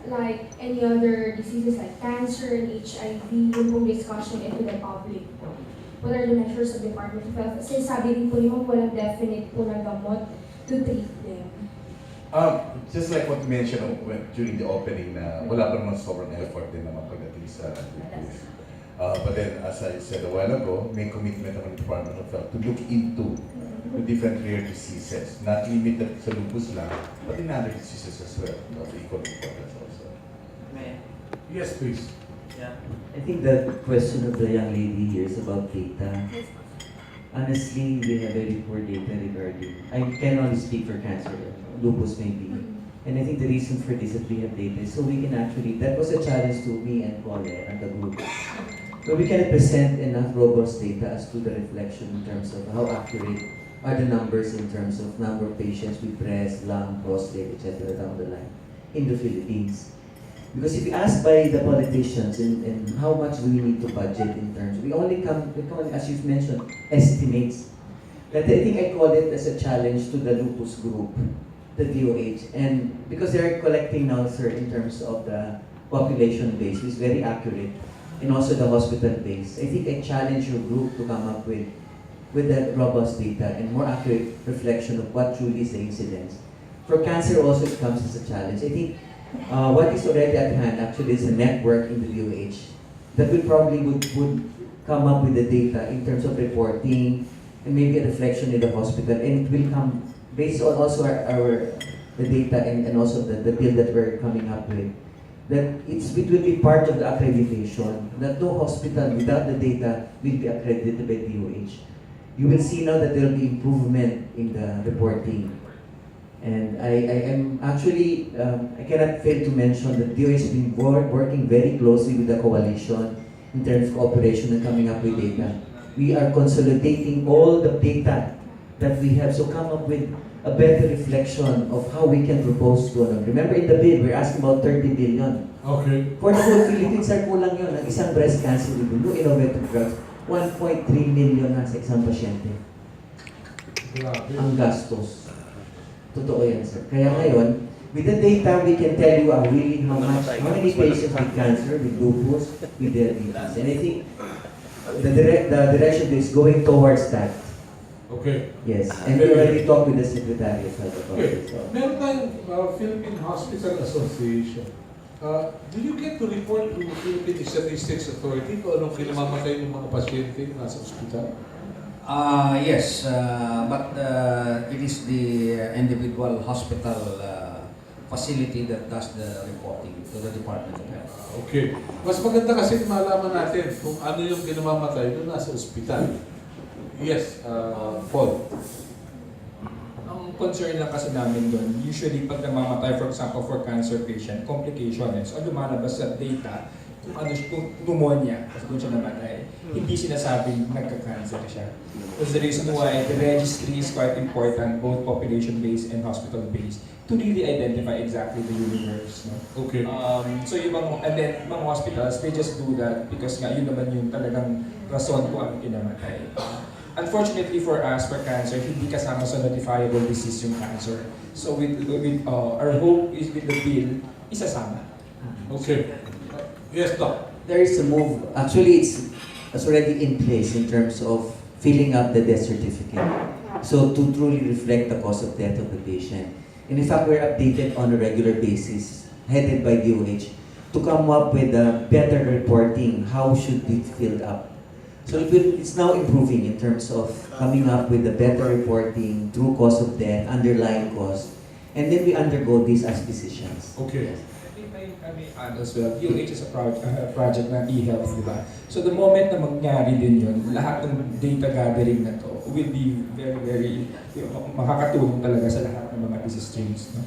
like any other diseases like cancer and HIV, yung pong discussion into the public po. What are the measures of Department of Health? Kasi sabi rin po naman walang definite po na gamot to treat them. Just like what you mentioned during the opening, na wala pa naman sobrang effort din naman pagdating sa lupus. But then, as I said a while ago, may commitment naman ng Department of Health to look into the different rare diseases, not limited sa lupus lang, but in other diseases as well, of equal importance also. Yes, please. Yeah. I think the question of the young lady here is about data. Honestly, we have very poor data regarding, I can only speak for cancer, lupus maybe. And I think the reason for this that we have data is so we can actually, that was a challenge to me and Paul and the group. But we can present enough robust data as to the reflection in terms of how accurate are the numbers in terms of number of patients with breast, lung, prostate, etc. down the line in the Philippines. Because if you ask by the politicians and how much do we need to budget in terms, we only come, as you've mentioned, estimates. That I think I call it as a challenge to the lupus group, the DOH, and because they're collecting now, sir, in terms of the population base, which is very accurate, and also the hospital base. I think I challenge your group to come up with that robust data and more accurate reflection of what truly is the incidence. For cancer also it comes as a challenge. I think what is already at hand actually is a network in the DOH that we probably would come up with the data in terms of reporting and maybe a reflection in the hospital, and it will come based on also the data and also the bill that we're coming up with. That it will be part of the accreditation, that no hospital without the data will be accredited by DOH. You will see now that there will be improvement in the reporting. And I am actually, I cannot fail to mention that DOH has been working very closely with the coalition in terms of cooperation and coming up with data. We are consolidating all the data that we have, so come up with a better reflection of how we can propose to ano. Remember in the bill, we're asking about 30 billion. Okay. For the whole Philippines, sir, kulang yun. Ang isang breast cancer with no innovative drugs, 1.3 million na sa isang pasyente. Grabe. Ang gastos. Totoo yan, sir. Kaya ngayon, with the data, we can tell you really how many patients with cancer, with lupus, with diabetes. And I think the direction is going towards that. Okay. Yes, and we already talked with the Secretary of Health about Okay. it. So. Meron tayong Philippine Hospital Association. Do you get to report to Philippine Statistics Authority kung anong kinamamatay ng mga pasyente na nasa ospital? Yes, but it is the individual hospital facility that does the reporting to the Department of Health. Okay. Mas maganda kasi malaman natin kung ano yung kinamamatay doon nasa ospital. Yes, Paul. Ang concern lang kasi namin doon, usually pag namamatay, for example, for cancer patient, complication. So lumalabas sa data kung ano kung pneumonia, kasi doon siya namatay. Hindi sinasabing nagka-cancer siya. That's the reason why the registry is quite important, both population-based and hospital-based, to really identify exactly the universe. No? Okay. So yung and then mga hospitals, they just do that because nga yun naman yung talagang rason kung ano kinamatay. Unfortunately for us, for cancer, hindi kasama sa notifiable disease yung cancer. So with our hope is with the bill, isasama. Okay. Yes, Doc. There is a move. Actually, it's already in place in terms of filling up the death certificate. So to truly reflect the cause of death of the patient. And in fact, we're updated on a regular basis, headed by DOH, to come up with a better reporting. How should be filled up? So it's now improving in terms of coming up with a better reporting, true cause of death, underlying cause, and then we undergo this as physicians. Okay. I may add as well, DOH is a project ng e-health, di ba? So the moment na mangyari din yun, lahat ng data gathering na to will be very, makakatulong talaga sa lahat ng mga disease streams. No?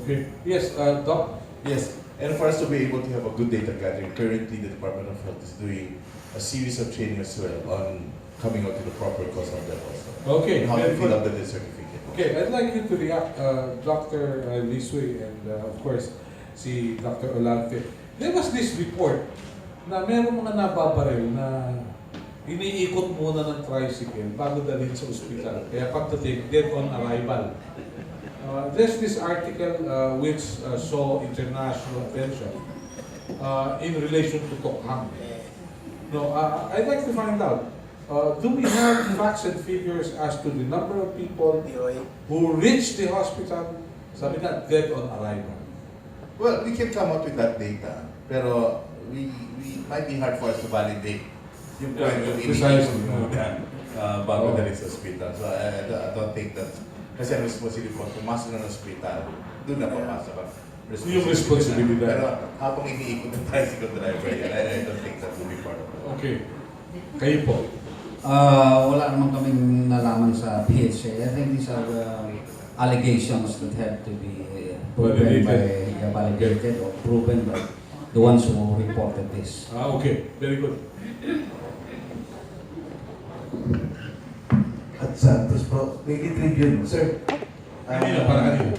Okay. Yes, Doc. Yes, and for us to be able to have a good data gathering, currently the Department of Health is doing a series of training as well on coming out to the proper cause of death also. Okay. How to Very fill good. up the death certificate. Okay, I'd like you to react, Dr. Lisue and of course, si Dr. Olante. There was this report na meron mga nababaril na iniikot muna ng tricycle bago dalhin sa ospital. Kaya pagdating, dead on arrival. There's this article which saw international attention in relation to Tokhang. No, I'd like to find out, do we have facts and figures as to the number of people who reached the hospital, sabi nga, dead on arrival? Well, we can come up with that data, pero we might be hard for us to validate yung precisely. bago dali sa hospital. So I don't think that, kasi ang responsibility po, pumasok na ng hospital, doon na papasok ang Yung responsibilidad. Pero habang iniikot ng tricycle driver, I don't think that will be part of it. Okay. Kayo po. Wala naman kaming nalaman sa PHA. I think these are allegations that have to be validated or proven by the ones who reported this. Okay. Very good. At Santos po, may tribune, sir. Kanina, para kanina.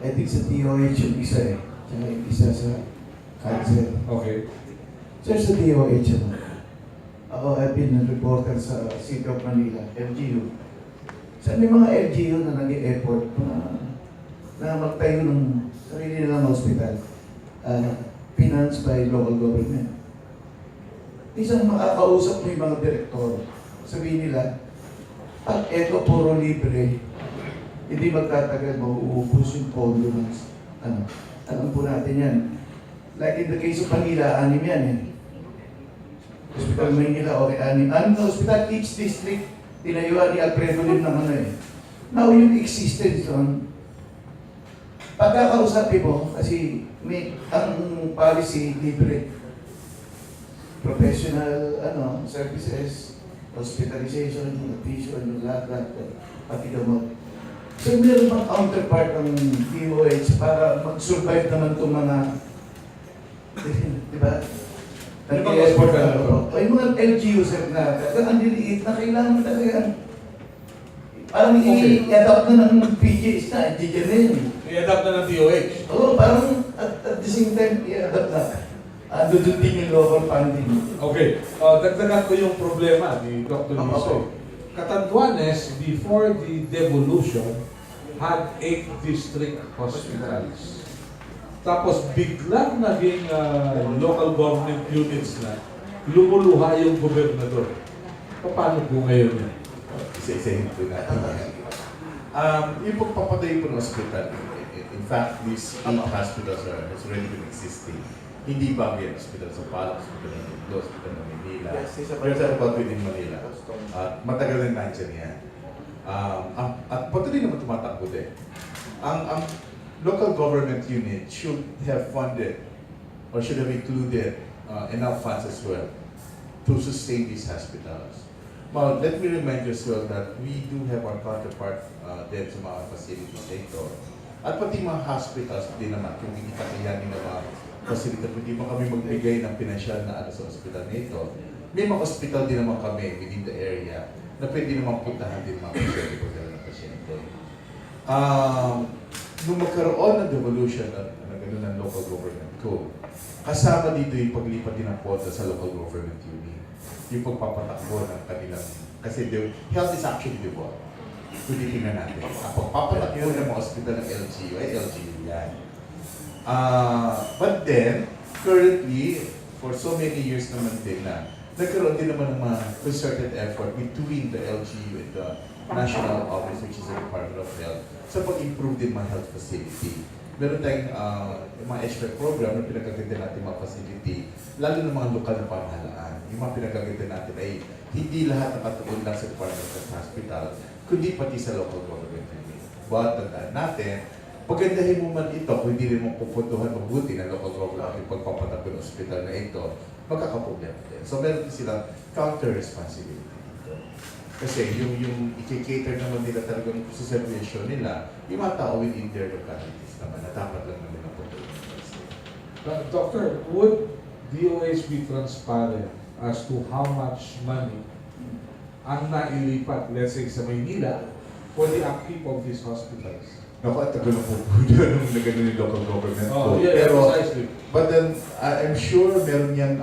I think sa DOH yung isa eh. Tsaka yung isa sa cancer. Okay. Sir, sa DOH ako, I've been a reporter sa City of Manila, LGU. Sa may mga LGU na nag-e-effort na magtayo ng sarili nilang hospital, financed by local government. Isang makakausap mo yung mga direktor, sabihin nila, pag eto puro libre, hindi magtatagal, mauubos yung pondo ng alam po natin yan. Like in the case of Manila, 6 yan eh. Hospital Manila, okay, 6. Na hospital, each district, tinayuan ni Alfredo Lim ng eh. Now, yung existence on, pagkakausapin mo, kasi may, ang policy, libre. Professional, services, hospitalization, nutrition, lahat, pati gamot. So, meron bang counterpart ng DOH para mag-survive naman itong mga, di ba? Nag-i-effort na ito. Yung mga LGUs na, ang liliit na kailangan talaga. Parang i-adapt na ng PGs na, GGN na yun. I-adapt na ng DOH. Oo, parang at the same time, i-adapt na. Doon din yung local funding. Okay. Dagdagan ko yung problema ni Dr. Liso. Catanduanes, before the devolution, had 8 district hospitals. Tapos biglang naging local government units na, lumuluha yung gobernador. Paano po ngayon yan? Isa-isahin po natin yan. Yung pagpapatayo po ng hospital, in fact, these 8 hospitals has already been existing. Hindi bago yan, hospital sa Palo, hospital ng Lupus, hospital ng Manila. There's about within Manila. Matagal rin nandiyan yan. At patuloy naman tumatakbo din. Ang local government unit should have funded or should have included enough funds as well to sustain these hospitals. Well, let me remind you as well that we do have our counterpart din sa mga facilities dito. At pati mga hospitals din naman, kung hindi kakayanin ng mga facility, hindi mo kami magbigay ng pinansyal na ano sa ospital na ito. May mga ospital din naman kami within the area na pwede naman puntahan din mga pasyente kung dala ng pasyente. Nung magkaroon ng devolution ng local government code, kasama dito yung paglipat din ng pondo sa local government unit. Yung pagpapatakbo ng kanilang, kasi health is actually devolved. Kung tingnan natin, ang pagpapatakbo ng mga hospital ng LGU, ay LGU yan. But then, currently, for so many years naman din na, nagkaroon din naman ng mga concerted effort between the LGU and the National Office, which is the Department of Health, sa pag-improve din mga health facility. Meron tayong mga HPEC program na pinagaganda natin mga facility, lalo ng mga lokal na pamahalaan. Yung mga pinagaganda natin ay hindi lahat nakatuon lang sa Department of Hospital, kundi pati sa local government unit. But tandaan natin, pagandahin mo man ito, kung hindi rin mo pupuntuhan mabuti ng local government yung pagpapatakbo ng hospital na ito, magkakaproblema din. So meron din silang counter-responsibility dito. Kasi yung i-cater naman nila talagang sa servisyo nila, yung mga tao within their localities naman na dapat lang naman ang pagpapalagay. Doctor, would DOH be transparent as to how much money ang nailipat, let's say, sa Maynila for the upkeep of these hospitals? Naku, at tagal na po nung nagano yung local government Oh, ko. yeah, Pero, precisely. but then, I'm sure meron yan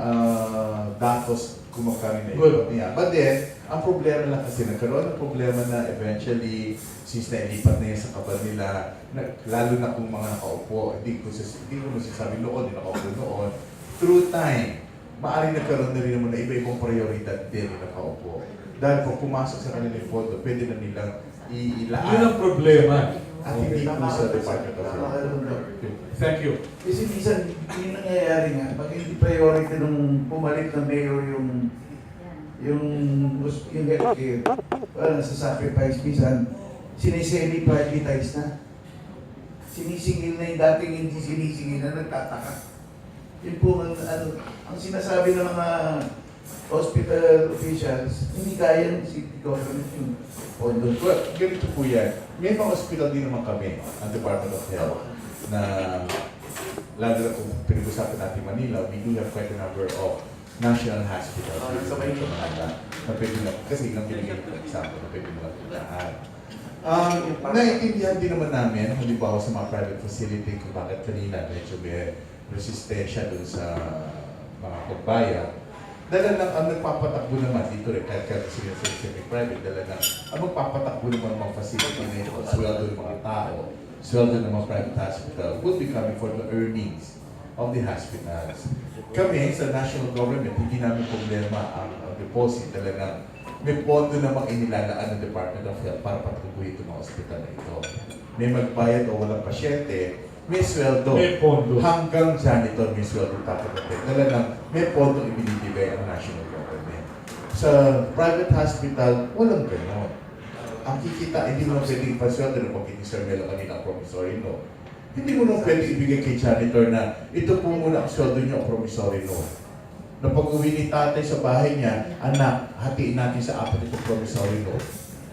datos kumakain na ito niya. But then, ang problema lang kasi nagkaroon ng problema na eventually, since nailipat na yan sa kaban nila, lalo na kung mga nakaupo, hindi ko masasabi noon, hindi nakaupo noon, through time, maaaring nagkaroon na rin naman na iba-ibang prioridad din yung nakaupo. Dahil pag pumasok sa kanilang pondo, pwede na nilang ilaan. Yun ang problema. At hindi po sa Department of Health. Thank you. Kasi minsan, yung nangyayari nga, pag hindi priority nung pumalit na mayor yung healthcare, sa sacrifice, minsan, sinisemi-privatize na. Sinisingil na yung dating hindi sinisingil na nagtataka. Yun po ang sinasabi ng mga hospital officials, hindi kaya ng city government yung pondo. Well, ganito po yan. May mga hospital din naman kami, ang Department of Health, na lalo na kung pinag-usapan natin Manila, we do have quite a number of national hospitals. Sa Manila, na pwede na, kasi ilang binigay ko example, na pwede na puntahan. Naiintindihan din naman namin, halimbawa sa mga private facility, kung bakit kanina medyo may resistensya dun sa mga pagbayad. Dala lang ang nagpapatakbo naman dito rin, kahit semi-private, dala lang ang magpapatakbo naman ng mga facility na ito, sweldo ng mga tao, sweldo ng mga private hospital, would be coming for the earnings of the hospitals. Kami sa national government, hindi namin problema ang deposit, dala lang may pondo namang inilalaan ng Department of Health para patuloy itong mga hospital na ito. May magbayad o walang pasyente, may sweldo. May pondo. Hanggang janitor may sweldo tatanggapin. Dala lang, may pondo ibinibigay ang national government. Sa private hospital, walang gano'n. Ang kikita, hindi mo pwedeng pasweldo na pag ni Sir Melo kanina ang promissory no. Hindi mo na pwedeng ibigay kay janitor na ito po muna ang sweldo niyo ang promissory no. Na pag-uwi ni tatay sa bahay niya, anak, hatiin natin sa apat itong promissory no.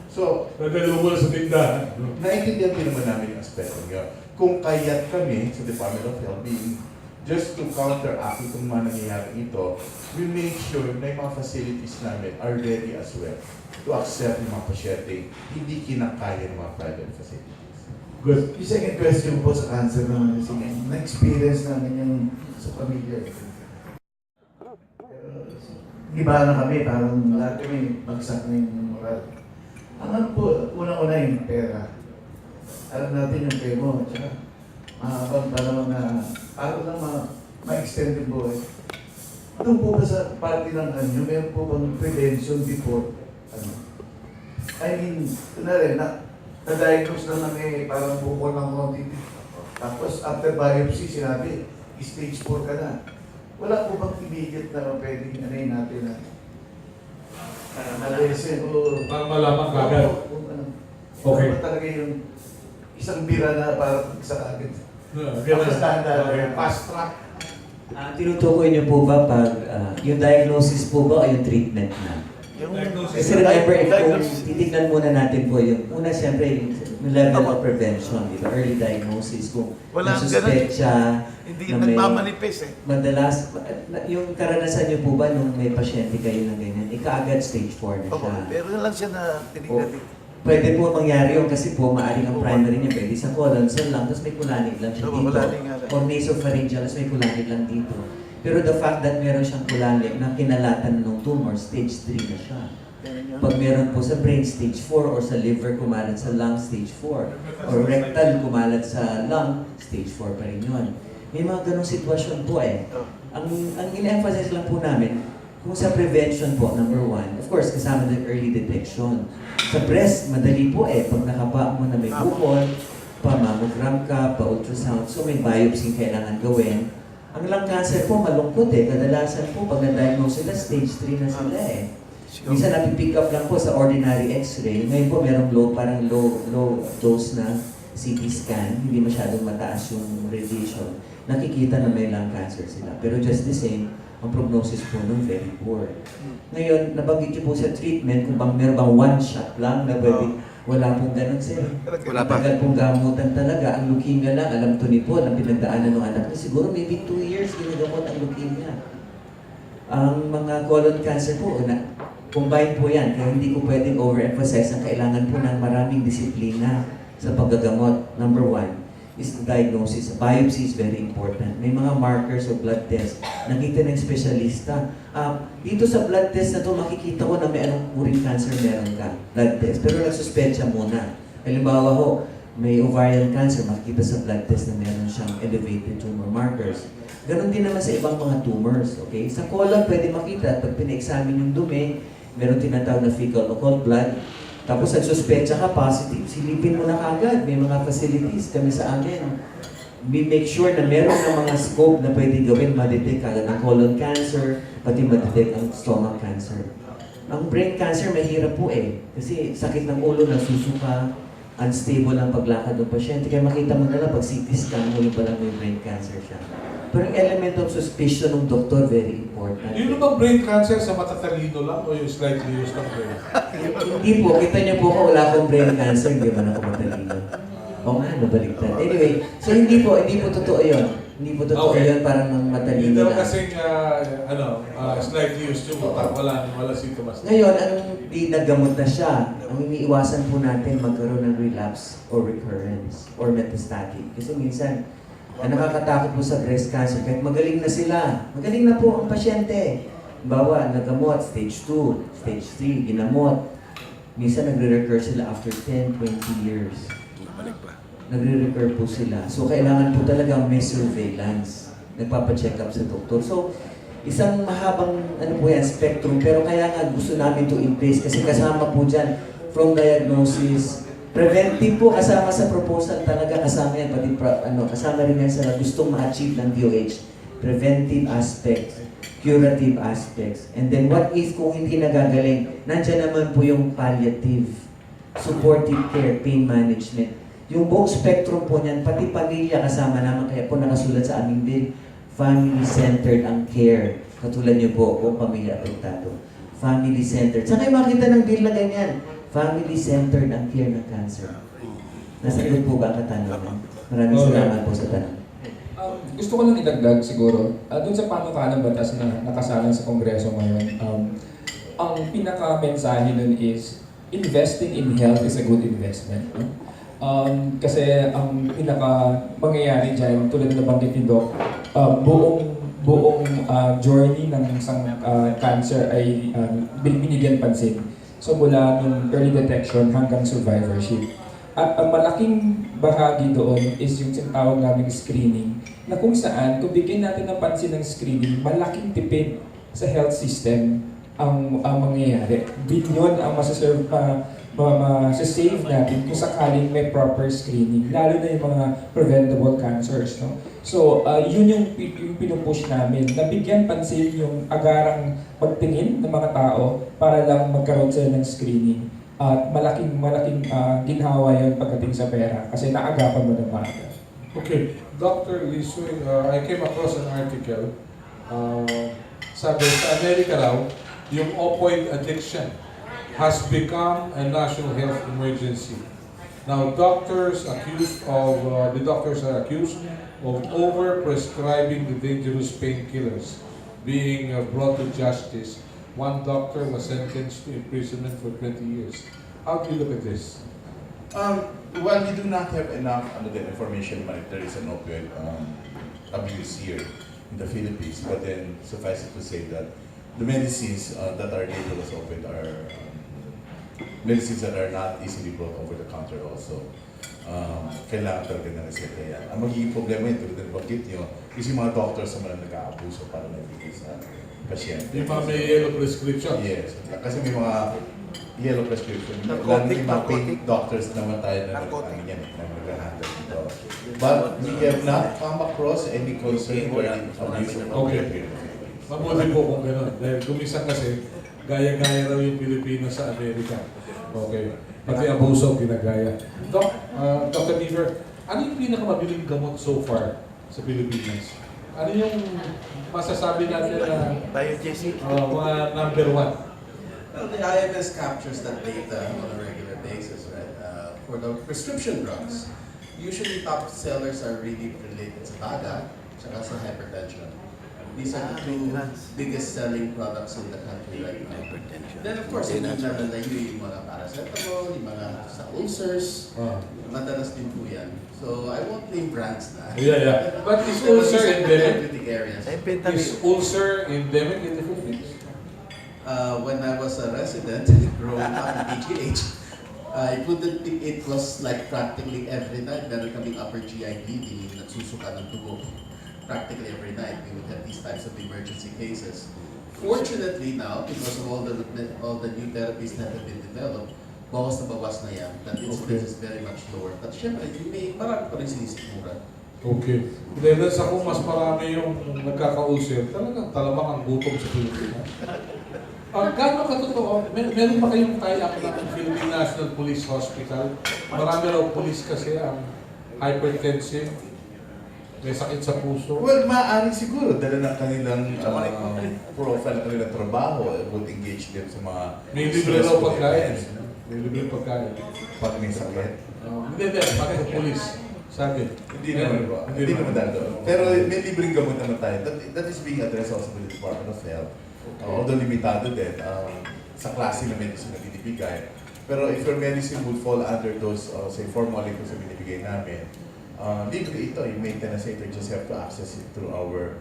So, Nagdalo mo sa tindahan. naiintindihan din naman namin yung aspekto niya. Kung kaya't kami sa Department of Health being just to counteract itong mga nangyayari ito, we make sure na yung mga facilities namin are ready as well to accept yung mga pasyente hindi kinakaya ng mga private facilities. Good. Yung second question po sa cancer naman kasi na-experience namin yung sa pamilya. Iba na kami, parang lahat kami bagsak na yung moral. Ang ano po, unang-una yung pera. Alam natin yung chemo, tsaka mahabang panahon na parang lang ma-extend yung buhay. Doon po ba sa party ng ano, meron po bang prevention before? I mean, kunwari, na-diagnose lang na may parang bukol ng konti. Tapos after biopsy, sinabi, stage 4 ka na. Wala po bang immediate na pwedeng anayin natin na na-lesen o... Para malaman kagad. Okay. Ano ba talaga yung isang bira na para sa kagad? Ganun. Standard. Fast track. Tinutukoy niyo po ba pag yung diagnosis po ba o yung treatment na? Yung Kasi remember, if kung titignan tignan muna natin po yung, una siyempre, yung level of prevention, di ba? Early diagnosis, kung Wala nasuspetsa, Hindi na may- nagmamanifest eh. madalas, yung karanasan niyo po ba nung may pasyente kayo na ganyan, ikaagad stage 4 na Oo, siya. pero yun lang siya na tinignan dito. Pwede po mangyari yun kasi po maaring ang primary niya pwede sa colon, cell lang, tapos may kulanit lang siya Oo, dito. kulanit nga lang. Or nasopharyngeal, tapos may kulanit lang dito. Pero the fact that meron siyang kulanit na kinalatan ng tumor, stage 3 na siya. Pag meron po sa brain, stage 4, or sa liver, kumalat sa lung, stage 4. Or rectal, kumalat sa lung, stage 4 pa rin yun. May mga ganong sitwasyon po eh. Ang ina-emphasize lang po namin, kung sa prevention po, number 1, of course, kasama ng early detection. Sa breast, madali po eh. Pag nakapa mo na may bukol, pa-mammogram ka, pa-ultrasound, so may biopsy kailangan gawin. Ang lung cancer po, malungkot eh. Kadalasan po, pag na-diagnose sila, stage 3 na sila eh. Minsan napipick up lang po sa ordinary x-ray. Ngayon po, merong parang low dose na CT scan. Hindi masyadong mataas yung radiation. Nakikita na may lung cancer sila. Pero just the same, ang prognosis po nun very poor. Ngayon, nabanggit niyo po sa treatment, kung meron bang one shot lang na pwede, wala pong ganun sir. Wala pa. Matagal pong gamutan talaga. Ang leukemia lang, alam to ni Paul, ang pinagdaanan ng anak niya, siguro maybe 2 years ginagamot ang leukemia. Ang mga colon cancer po, combine po yan, kaya hindi ko pwedeng overemphasize ang kailangan po ng maraming disiplina sa paggagamot. Number 1 is the diagnosis. Biopsy is very important. May mga markers o blood test. Nakita ng espesyalista. Dito sa blood test na to, makikita ko na may anong urin cancer meron ka. Blood test. Pero nagsuspecha muna. Halimbawa ho, may ovarian cancer, makikita sa blood test na meron siyang elevated tumor markers. Ganon din naman sa ibang mga tumors. Okay? Sa colon, pwede makita. Pag pina-examine yung dumi, meron tinatawag na fecal occult blood. Tapos nagsuspecha ka, positive, silipin mo na kagad. May mga facilities kami sa amin. We make sure na meron ng mga scope na pwede gawin, ma-detect kagad ang colon cancer, pati ma-detect ang stomach cancer. Ang brain cancer, mahirap po eh. Kasi sakit ng ulo, nasusuka, unstable ang paglakad ng pasyente. Kaya makita mo na lang pag CT scan mo yung palang may brain cancer siya. Pero yung element of suspicion ng doktor, very important. Yung bang brain cancer sa matatalino lang o yung slightly used ng brain? Hindi po, kita niyo po ako wala akong brain cancer, hindi man ako matalino. O nga, nabaliktad. Anyway, so hindi po totoo yun. Hindi po totoo Okay. yun, parang ng matalino Hindi lang. kasing slightly used yung utak, wala sintomas. Ngayon, ang di nagamot na siya, ang iniiwasan po natin magkaroon ng relapse or recurrence or metastatic. Kasi minsan, ang nakakatakot po sa breast cancer, kahit magaling na sila, magaling na po ang pasyente. Bawa, nagamot, stage 2, stage 3, ginamot. Minsan nagre-recur sila after 10, 20 years. Nagre-recur po sila. So, kailangan po talaga may surveillance. Nagpapacheck up sa doktor. So, isang mahabang po yan, spectrum. Pero kaya nga gusto namin to in place kasi kasama po dyan from diagnosis, preventive po kasama sa proposal talaga, kasama yan, pati kasama rin yan sa gustong ma-achieve ng DOH. Preventive aspects, curative aspects, and then what if kung hindi nagagaling, nandiyan naman po yung palliative, supportive care, pain management. Yung buong spectrum po niyan, pati pamilya kasama naman, kaya po nakasulat sa aming bill, family-centered ang care. Katulad niyo po, kung pamilya apektado. Family-centered. Saan kayo makita ng bill na ganyan? Family-centered ang care ng cancer. Nasagot po ba ang katanungan? Maraming salamat po sa tanong. Gusto ko lang idagdag siguro, dun sa panukalang batas na nakasalang sa Kongreso ngayon, ang pinaka-mensahe nun is, investing in health is a good investment. No? Kasi ang pinaka-mangyayari dyan, tulad na nabanggit ni Doc, buong journey ng isang cancer ay binigyan pansin. So mula nung early detection hanggang survivorship. At ang malaking bahagi doon is yung tinatawag namin screening, na kung saan, kung bigyan natin ng pansin ng screening, malaking tipid sa health system ang mangyayari. Bilyon ang masasave natin kung sakaling may proper screening, lalo na yung mga preventable cancers. No? So, yun yung pinupush namin, nabigyan pansin yung agarang pagtingin ng mga tao para lang magkaroon sila ng screening. At malaking ginhawa yun pagdating sa pera kasi naagapan mo ng maaga. Okay, Dr. Lisuy, I came across an article, sabi sa Amerika raw, yung opioid addiction has become a national health emergency. Now, doctors are accused of over-prescribing the dangerous painkillers being brought to justice. One doctor was sentenced to imprisonment for 20 years. How do you look at this? Well, we do not have enough information if there is an opioid abuse here in the Philippines, but then suffice it to say that the medicines that are labeled as opioid are medicines that are not easily brought over the counter also. Kailangan talaga na reseta yan. Ang magiging problema yun, tulad ng bagit nyo, is yung mga doctors na nag-aabuso para nabigay sa pasyente. Yung mga may yellow prescription? Yes. Kasi may mga yellow prescription. Lalo yung mga pain doctors naman tayo na nag-handle dito. But we have not come across any concern regarding abuse of opioid. Mabuti po kung gano'n. Dahil kumisan kasi, gaya-gaya raw yung Pilipinas sa Amerika. Okay. Pati abuso, ginagaya. Dr. Beaver, ano yung pinakamabiling gamot so far sa Pilipinas? Ano yung masasabi natin na mga number one? Well, the IMS captures that data on a regular basis, right? For the prescription drugs, usually top sellers are really related sa baga, tsaka sa hypertension. These are the two biggest selling products in the country right now. Then of course, hindi naman na yung mga paracetamol, yung mga sa ulcers, madalas din po yan. So I won't name brands na. Yeah. But is ulcer endemic? Areas. Is ulcer endemic in the Philippines? When I was a resident growing up in PGH, it was like practically every night meron kaming upper GI bleeding, nagsusuka ng tubo. Practically every night we would have these types of emergency cases. Fortunately now, because of all the new therapies that have been developed, bawas na yan. That incidence is very much lower. But syempre, marami pa rin sinisikmura. Okay. Dahil sa kung mas marami yung nagkaka-ulcer, talagang talamang ang gutom sa Pilipinas. Gano'n katotoo, meron ba kayong tie-up ng Philippine National Police Hospital? Marami raw police kasi ang hypertensive, may sakit sa puso. Well, maaaring siguro dala ng kanilang profile ng kanilang trabaho, would engage them sa mga may libre raw pagkain. May libre pagkain. Pag may sakit. Hindi, pag sa police. Sabi. Hindi naman dito. Pero may libreng gamot naman tayo. That is being addressed also by the Department of Health. Although limitado din sa klase na medicine na binibigay. Pero if your medicine would fall under those, say, 4 molecules na binibigay namin, libre ito, yung maintenance ito, you just have to access it through our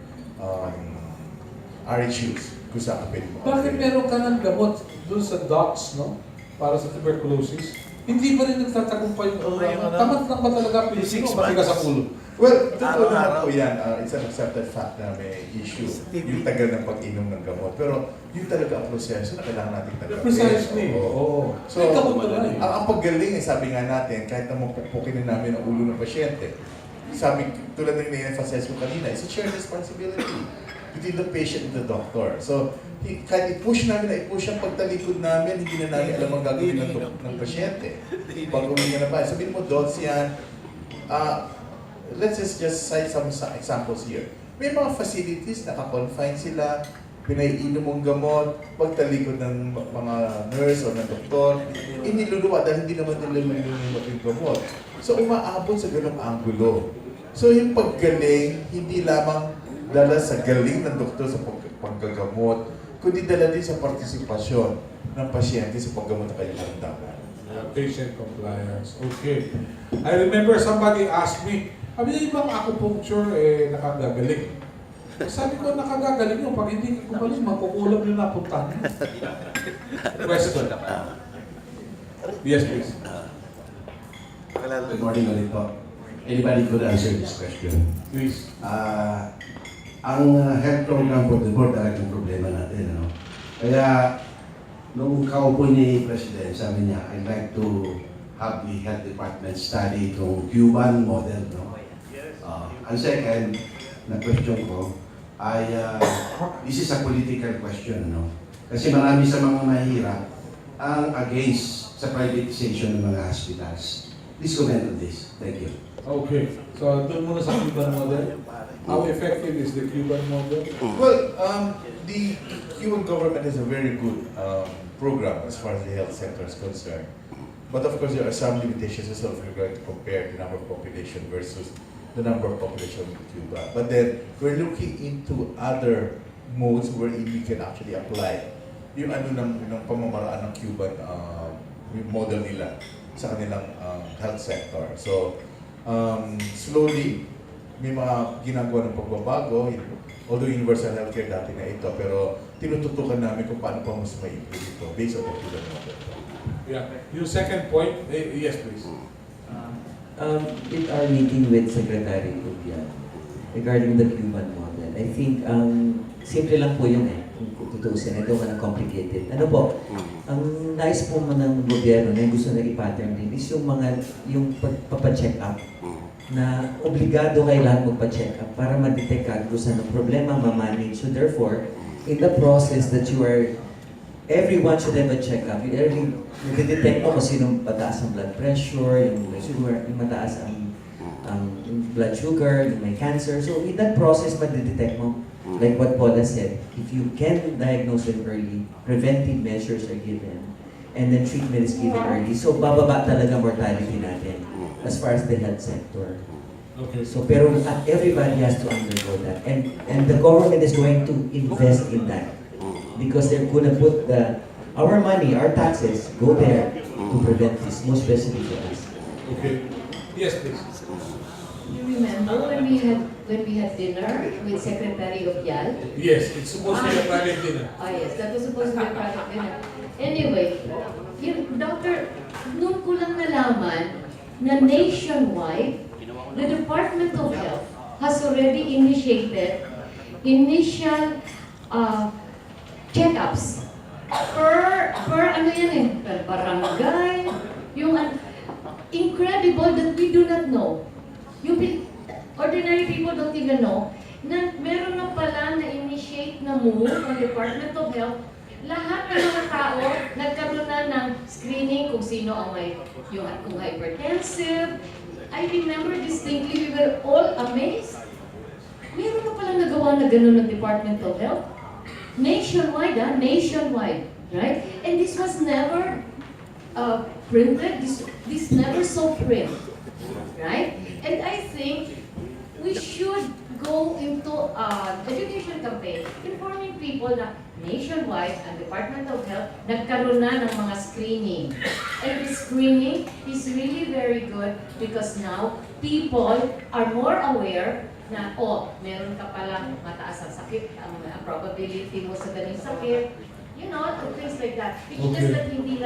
RHUs kung saan ka pwede mo. Bakit meron ka ng gamot dun sa docs, no? Para sa tuberculosis? Hindi pa rin nagtatagumpay yung programa. Tamat lang ba talaga Pilipino o matigas sa ulo? Well, totoo naman po yan. It's an accepted fact na may issue. Yung tagal ng pag-inom ng gamot. Pero yung talaga ang proseso na kailangan natin tanggapin. Precisely. Oo. So, ang paggaling, sabi nga natin, kahit na mapupukin na namin ang ulo ng pasyente, sabi, tulad ng na-emphasize ko kanina, it's a shared responsibility between the patient and the doctor. So, kahit i-push namin na i-push ang pagtalikod namin, hindi na namin alam ang gagawin ng pasyente. Pag huminga na ba, sabihin mo, dots yan, let's just cite some examples here. May mga facilities, naka-confine sila, pinaiinom mong gamot, pagtalikod ng mga nurse o ng doktor, iniluluwa dahil hindi naman nila yung gamot. So, umaabot sa ganong anggulo. So, yung paggaling, hindi lamang dala sa galing ng doktor sa paggagamot, kundi dala din sa partisipasyon ng pasyente sa paggamot ng kanyang karamdaman. Patient compliance. Okay. I remember somebody asked me, sabi niya, ibang acupuncture nakagagaling. Sabi ko, nakagagaling yun. Pag hindi ka gumaling, magkukulam yung napuntahan. Question. Yes, please. Good morning ulit po. Anybody could answer this question? Please. Ang health program po, the board talagang problema natin. Ano? Kaya, nung kaupo ni President, sabi niya, I'd like to have the health department study itong Cuban model. No? Ang second na question ko ay, this is a political question. No? Kasi marami sa mga mahirap ang against sa privatization ng mga hospitals. Please comment on this. Thank you. Okay. So, doon muna sa Cuban model. How effective is the Cuban model? Well, the Cuban government has a very good program as far as the health sector is concerned. But of course, there are some limitations as well if you're going to compare the number of population versus the number of population in Cuba. But then, we're looking into other modes wherein we can actually apply yung ano ng pamamaraan ng Cuban model nila sa kanilang health sector. So, slowly, may mga ginagawa ng pagbabago, although universal healthcare dati na ito, pero tinututukan namin kung paano pa mas ma-improve ito based on the Cuban model. Yeah. Yung second point, yes please. In our meeting with Secretary Pedia regarding the Cuban model, I think simple lang po yung kung tutusin, ito ka complicated. Ano po, ang nais po ng gobyerno na gusto na i-pattern din is yung pagpapacheck up na obligado kailangan magpa-check up para ma-detect kung saan ang problema, ma-manage. So therefore, in the process that you are, everyone should have a check-up. You detect mo kung sinong mataas ang blood pressure, yung mataas ang blood sugar, yung may cancer. So in that process, ma-detect mo. Like what Paula said, if you can diagnose them early, preventive measures are given, and then treatment is given early. So bababa talaga mortality natin as far as the health sector. Okay. So pero everybody has to undergo that. And the government is going to invest in that. Because they're going to put our money, our taxes, go there to prevent this, most especially for us. Okay. Yes, please. You remember when we had dinner with Secretary of Yal? Yes, it's supposed to be a private dinner. Ah yes, that was supposed to be a private dinner. Anyway, Doctor, noon ko lang nalaman na nationwide, the Department of Health has already initiated initial check-ups per ano yan per barangay, yung incredible that we do not know. Ordinary people don't even know na meron na pala na-initiate na move ng Department of Health. Lahat ng mga tao nagkaroon na ng screening kung sino ang may kung hypertensive. I remember distinctly, we were all amazed. Meron na pala nagawa na gano'n ng Department of Health. Nationwide, nationwide, right? And this was never printed. This never saw print, right? And I think we should go into education campaign, informing people na nationwide ang Department of Health nagkaroon na ng mga screening. And this screening is really very good because now people are more aware na, meron ka palang mataas ang sakit, ang probability mo sa ganung sakit, things like that. It's just that hindi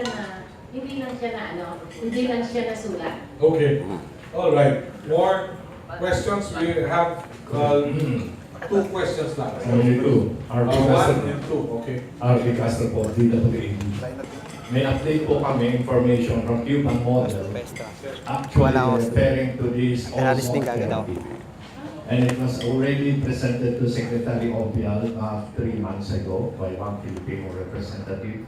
lang siya nasulat. Okay. All right. More questions? We have 2 questions lang. Only 2. 1 and 2. Okay. RP Castro po, TUBERCULOSIS. May update po kami, information from Cuban model, actually referring to this also therapy. And it was already presented to Secretary Opial 3 months ago by one Filipino representative.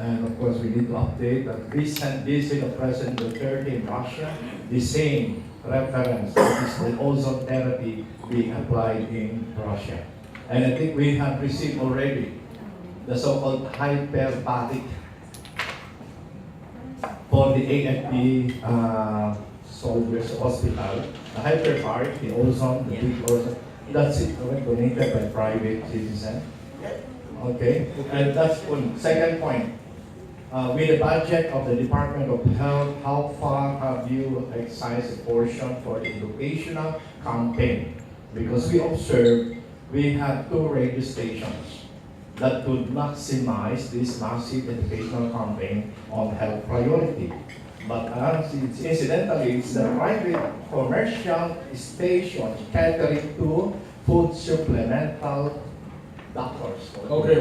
And of course, we need to update that recent visit of President Duterte in Russia, the same reference, that is the ozone therapy being applied in Russia. And I think we have received already the so-called hyperbaric for the AFP soldiers hospital, the hyperbaric, the ozone, the big ozone, that's it, donated by private citizen. Okay, and that's one. Second point, with the budget of the Department of Health, how far have you excised a portion for the educational campaign? Because we observed we have 2 radio stations that could maximize this massive educational campaign on health priority. But incidentally, it's the private commercial station catering to food supplemental doctors. Okay.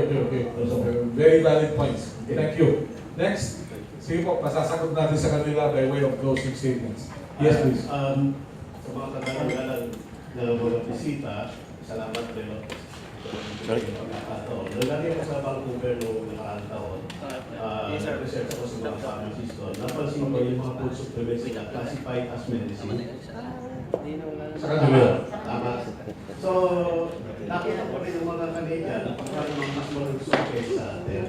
Those are very valid points. Thank you. Next, sige po, masasagot natin sa kanila by way of closing statements. Yes, please. Sa mga katanungan na mga bisita, salamat kayo. Sorry. Naglalagay ko sa Vancouver noong nakaraang taon. nag-research ako sa mga pharmacist doon, napansin ko yung mga food supplements na classified as medicine. Sa kanila. Tama. So, nakita ko rin yung mga Canadian, parang mas malusog kaysa sa atin.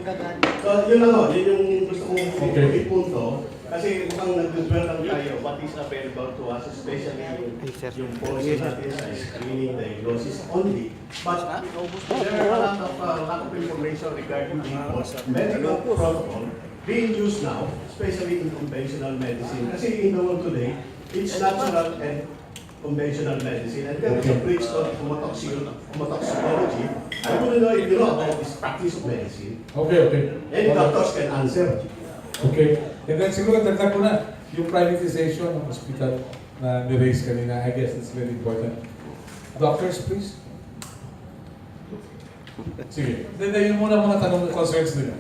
So, yun lang o, yun yung gusto kong ipunto. Kasi mukhang nag-dwell lang tayo, what is available to us, especially yung policy natin sa screening, diagnosis only. But there are a lot of lack of information regarding the medical protocol being used now, especially in conventional medicine. Kasi in the world today, it's natural and conventional medicine. And there is a bridge to homotoxicology. I want to know if you know about this practice of medicine. Okay. Any doctors can answer. Okay. And then siguro dagdag ko na yung privatization ng hospital na ni-raise kanina. I guess it's very important. Doctors, please. Sige. Then yun muna mga tanong na concerns nila.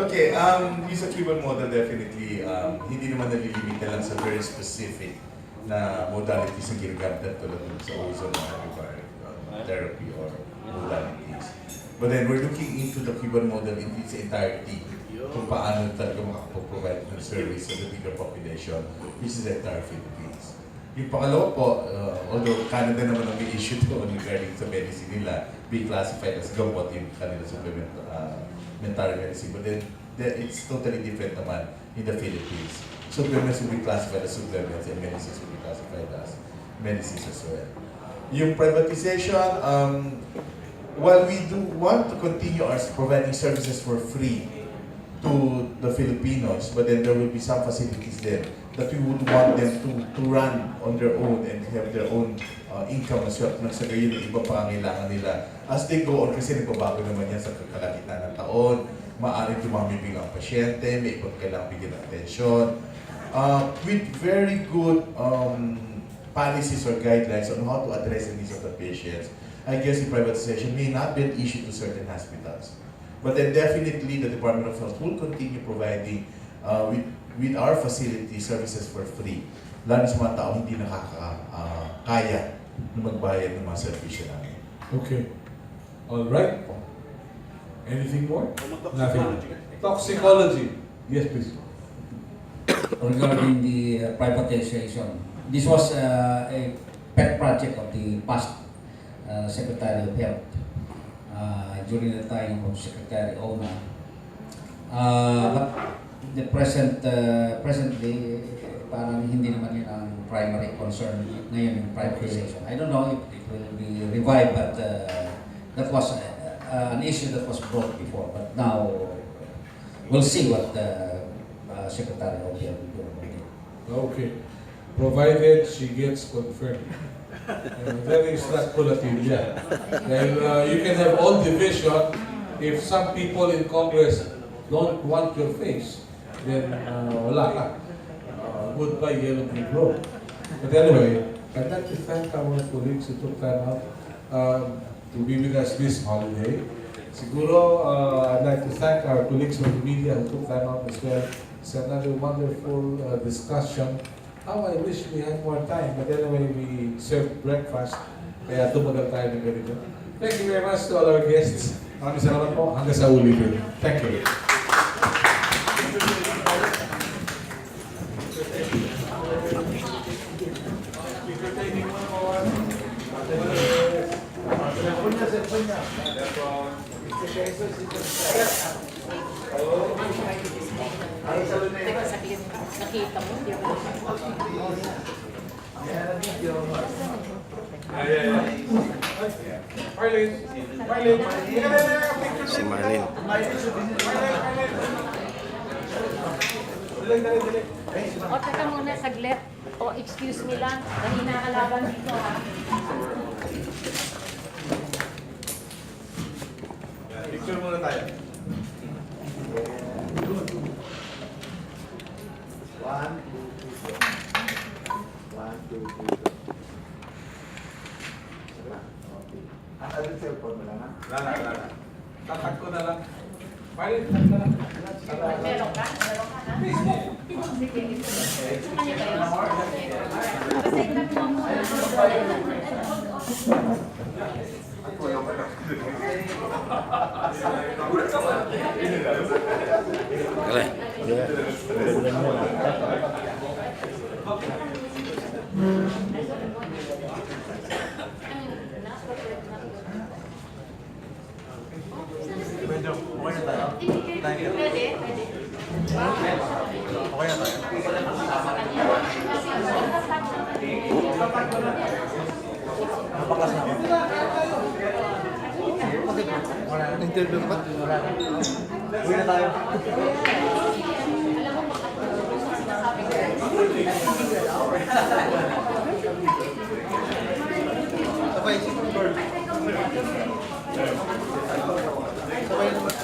Okay, yung sa keyword model definitely, hindi naman nalilimit na lang sa very specific na modalities na ginagamit tulad sa ozone therapy or modalities. But then we're looking into the keyword model in its entirety kung paano talaga makapag-provide ng service sa the bigger population, which is the entire Philippines. Yung pangalawa po, although Canada naman ang may issue doon regarding sa medicine nila, being classified as gamot yung kanila supplementary medicine, but then it's totally different naman in the Philippines. Supplements will be classified as supplements and medicines will be classified as medicines as well. Yung privatization, while we do want to continue our providing services for free to the Filipinos, but then there will be some facilities there that we would want them to run on their own and have their own income as well. Sa gayon yung iba pa ang kailangan nila. As they go on, kasi nagbabago naman yan sa kalagitnaan ng taon, maaaring dumami bilang pasyente, may ibang kailangan bigyan ng atensyon. With very good policies or guidelines on how to address the needs of the patients, I guess the privatization may not be an issue to certain hospitals. But then definitely the Department of Health will continue providing with our facility services for free. Lalo sa mga tao hindi nakakaya na magbayad ng mga servisyo namin. Okay. All right. Anything more? Nothing. Toxicology. Yes, please. Regarding the privatization, this was a pet project of the past Secretary of Health during the time of Secretary Ona. But the presently, parang hindi naman yun ang primary concern ngayon yung privatization. I don't know if it will be revived, but that was an issue that was brought before. But now, we'll see what the Secretary of Health will do about it. Okay. Provided she gets confirmed. That is not qualitative, yeah. And you can have all division if some people in Congress don't want your face, then wala ka. Goodbye, yellow brick road. But anyway, I'd like to thank our colleagues who took time out to be with us this holiday. Siguro, I'd like to thank our colleagues from the media who took time out as well. It's another wonderful discussion. How I wish we had more time, but anyway, we served breakfast, kaya tumagal tayo ng ganito. Thank you very much to all our guests. Maraming salamat po. Hanggang sa ulitin. Thank you. Nakita mo, di ba? Si Marilyn. O, teka muna, saglit. O, excuse me lang. Kanina kalaban dito, ha? Picture muna tayo. 1, 2, 3. 1, 2, 3. Ano yung cellphone mo lang, ha? Lala. Tatag ko na lang. Marilyn, tatag na lang. Meron ka? Meron ka, ha? Sige, ito. Gusto niyo kayo? Kasi nagmamahal mo. Ako lang. Interview ka ba? Uwi na tayo. Sabay si Bird. Sabay naman.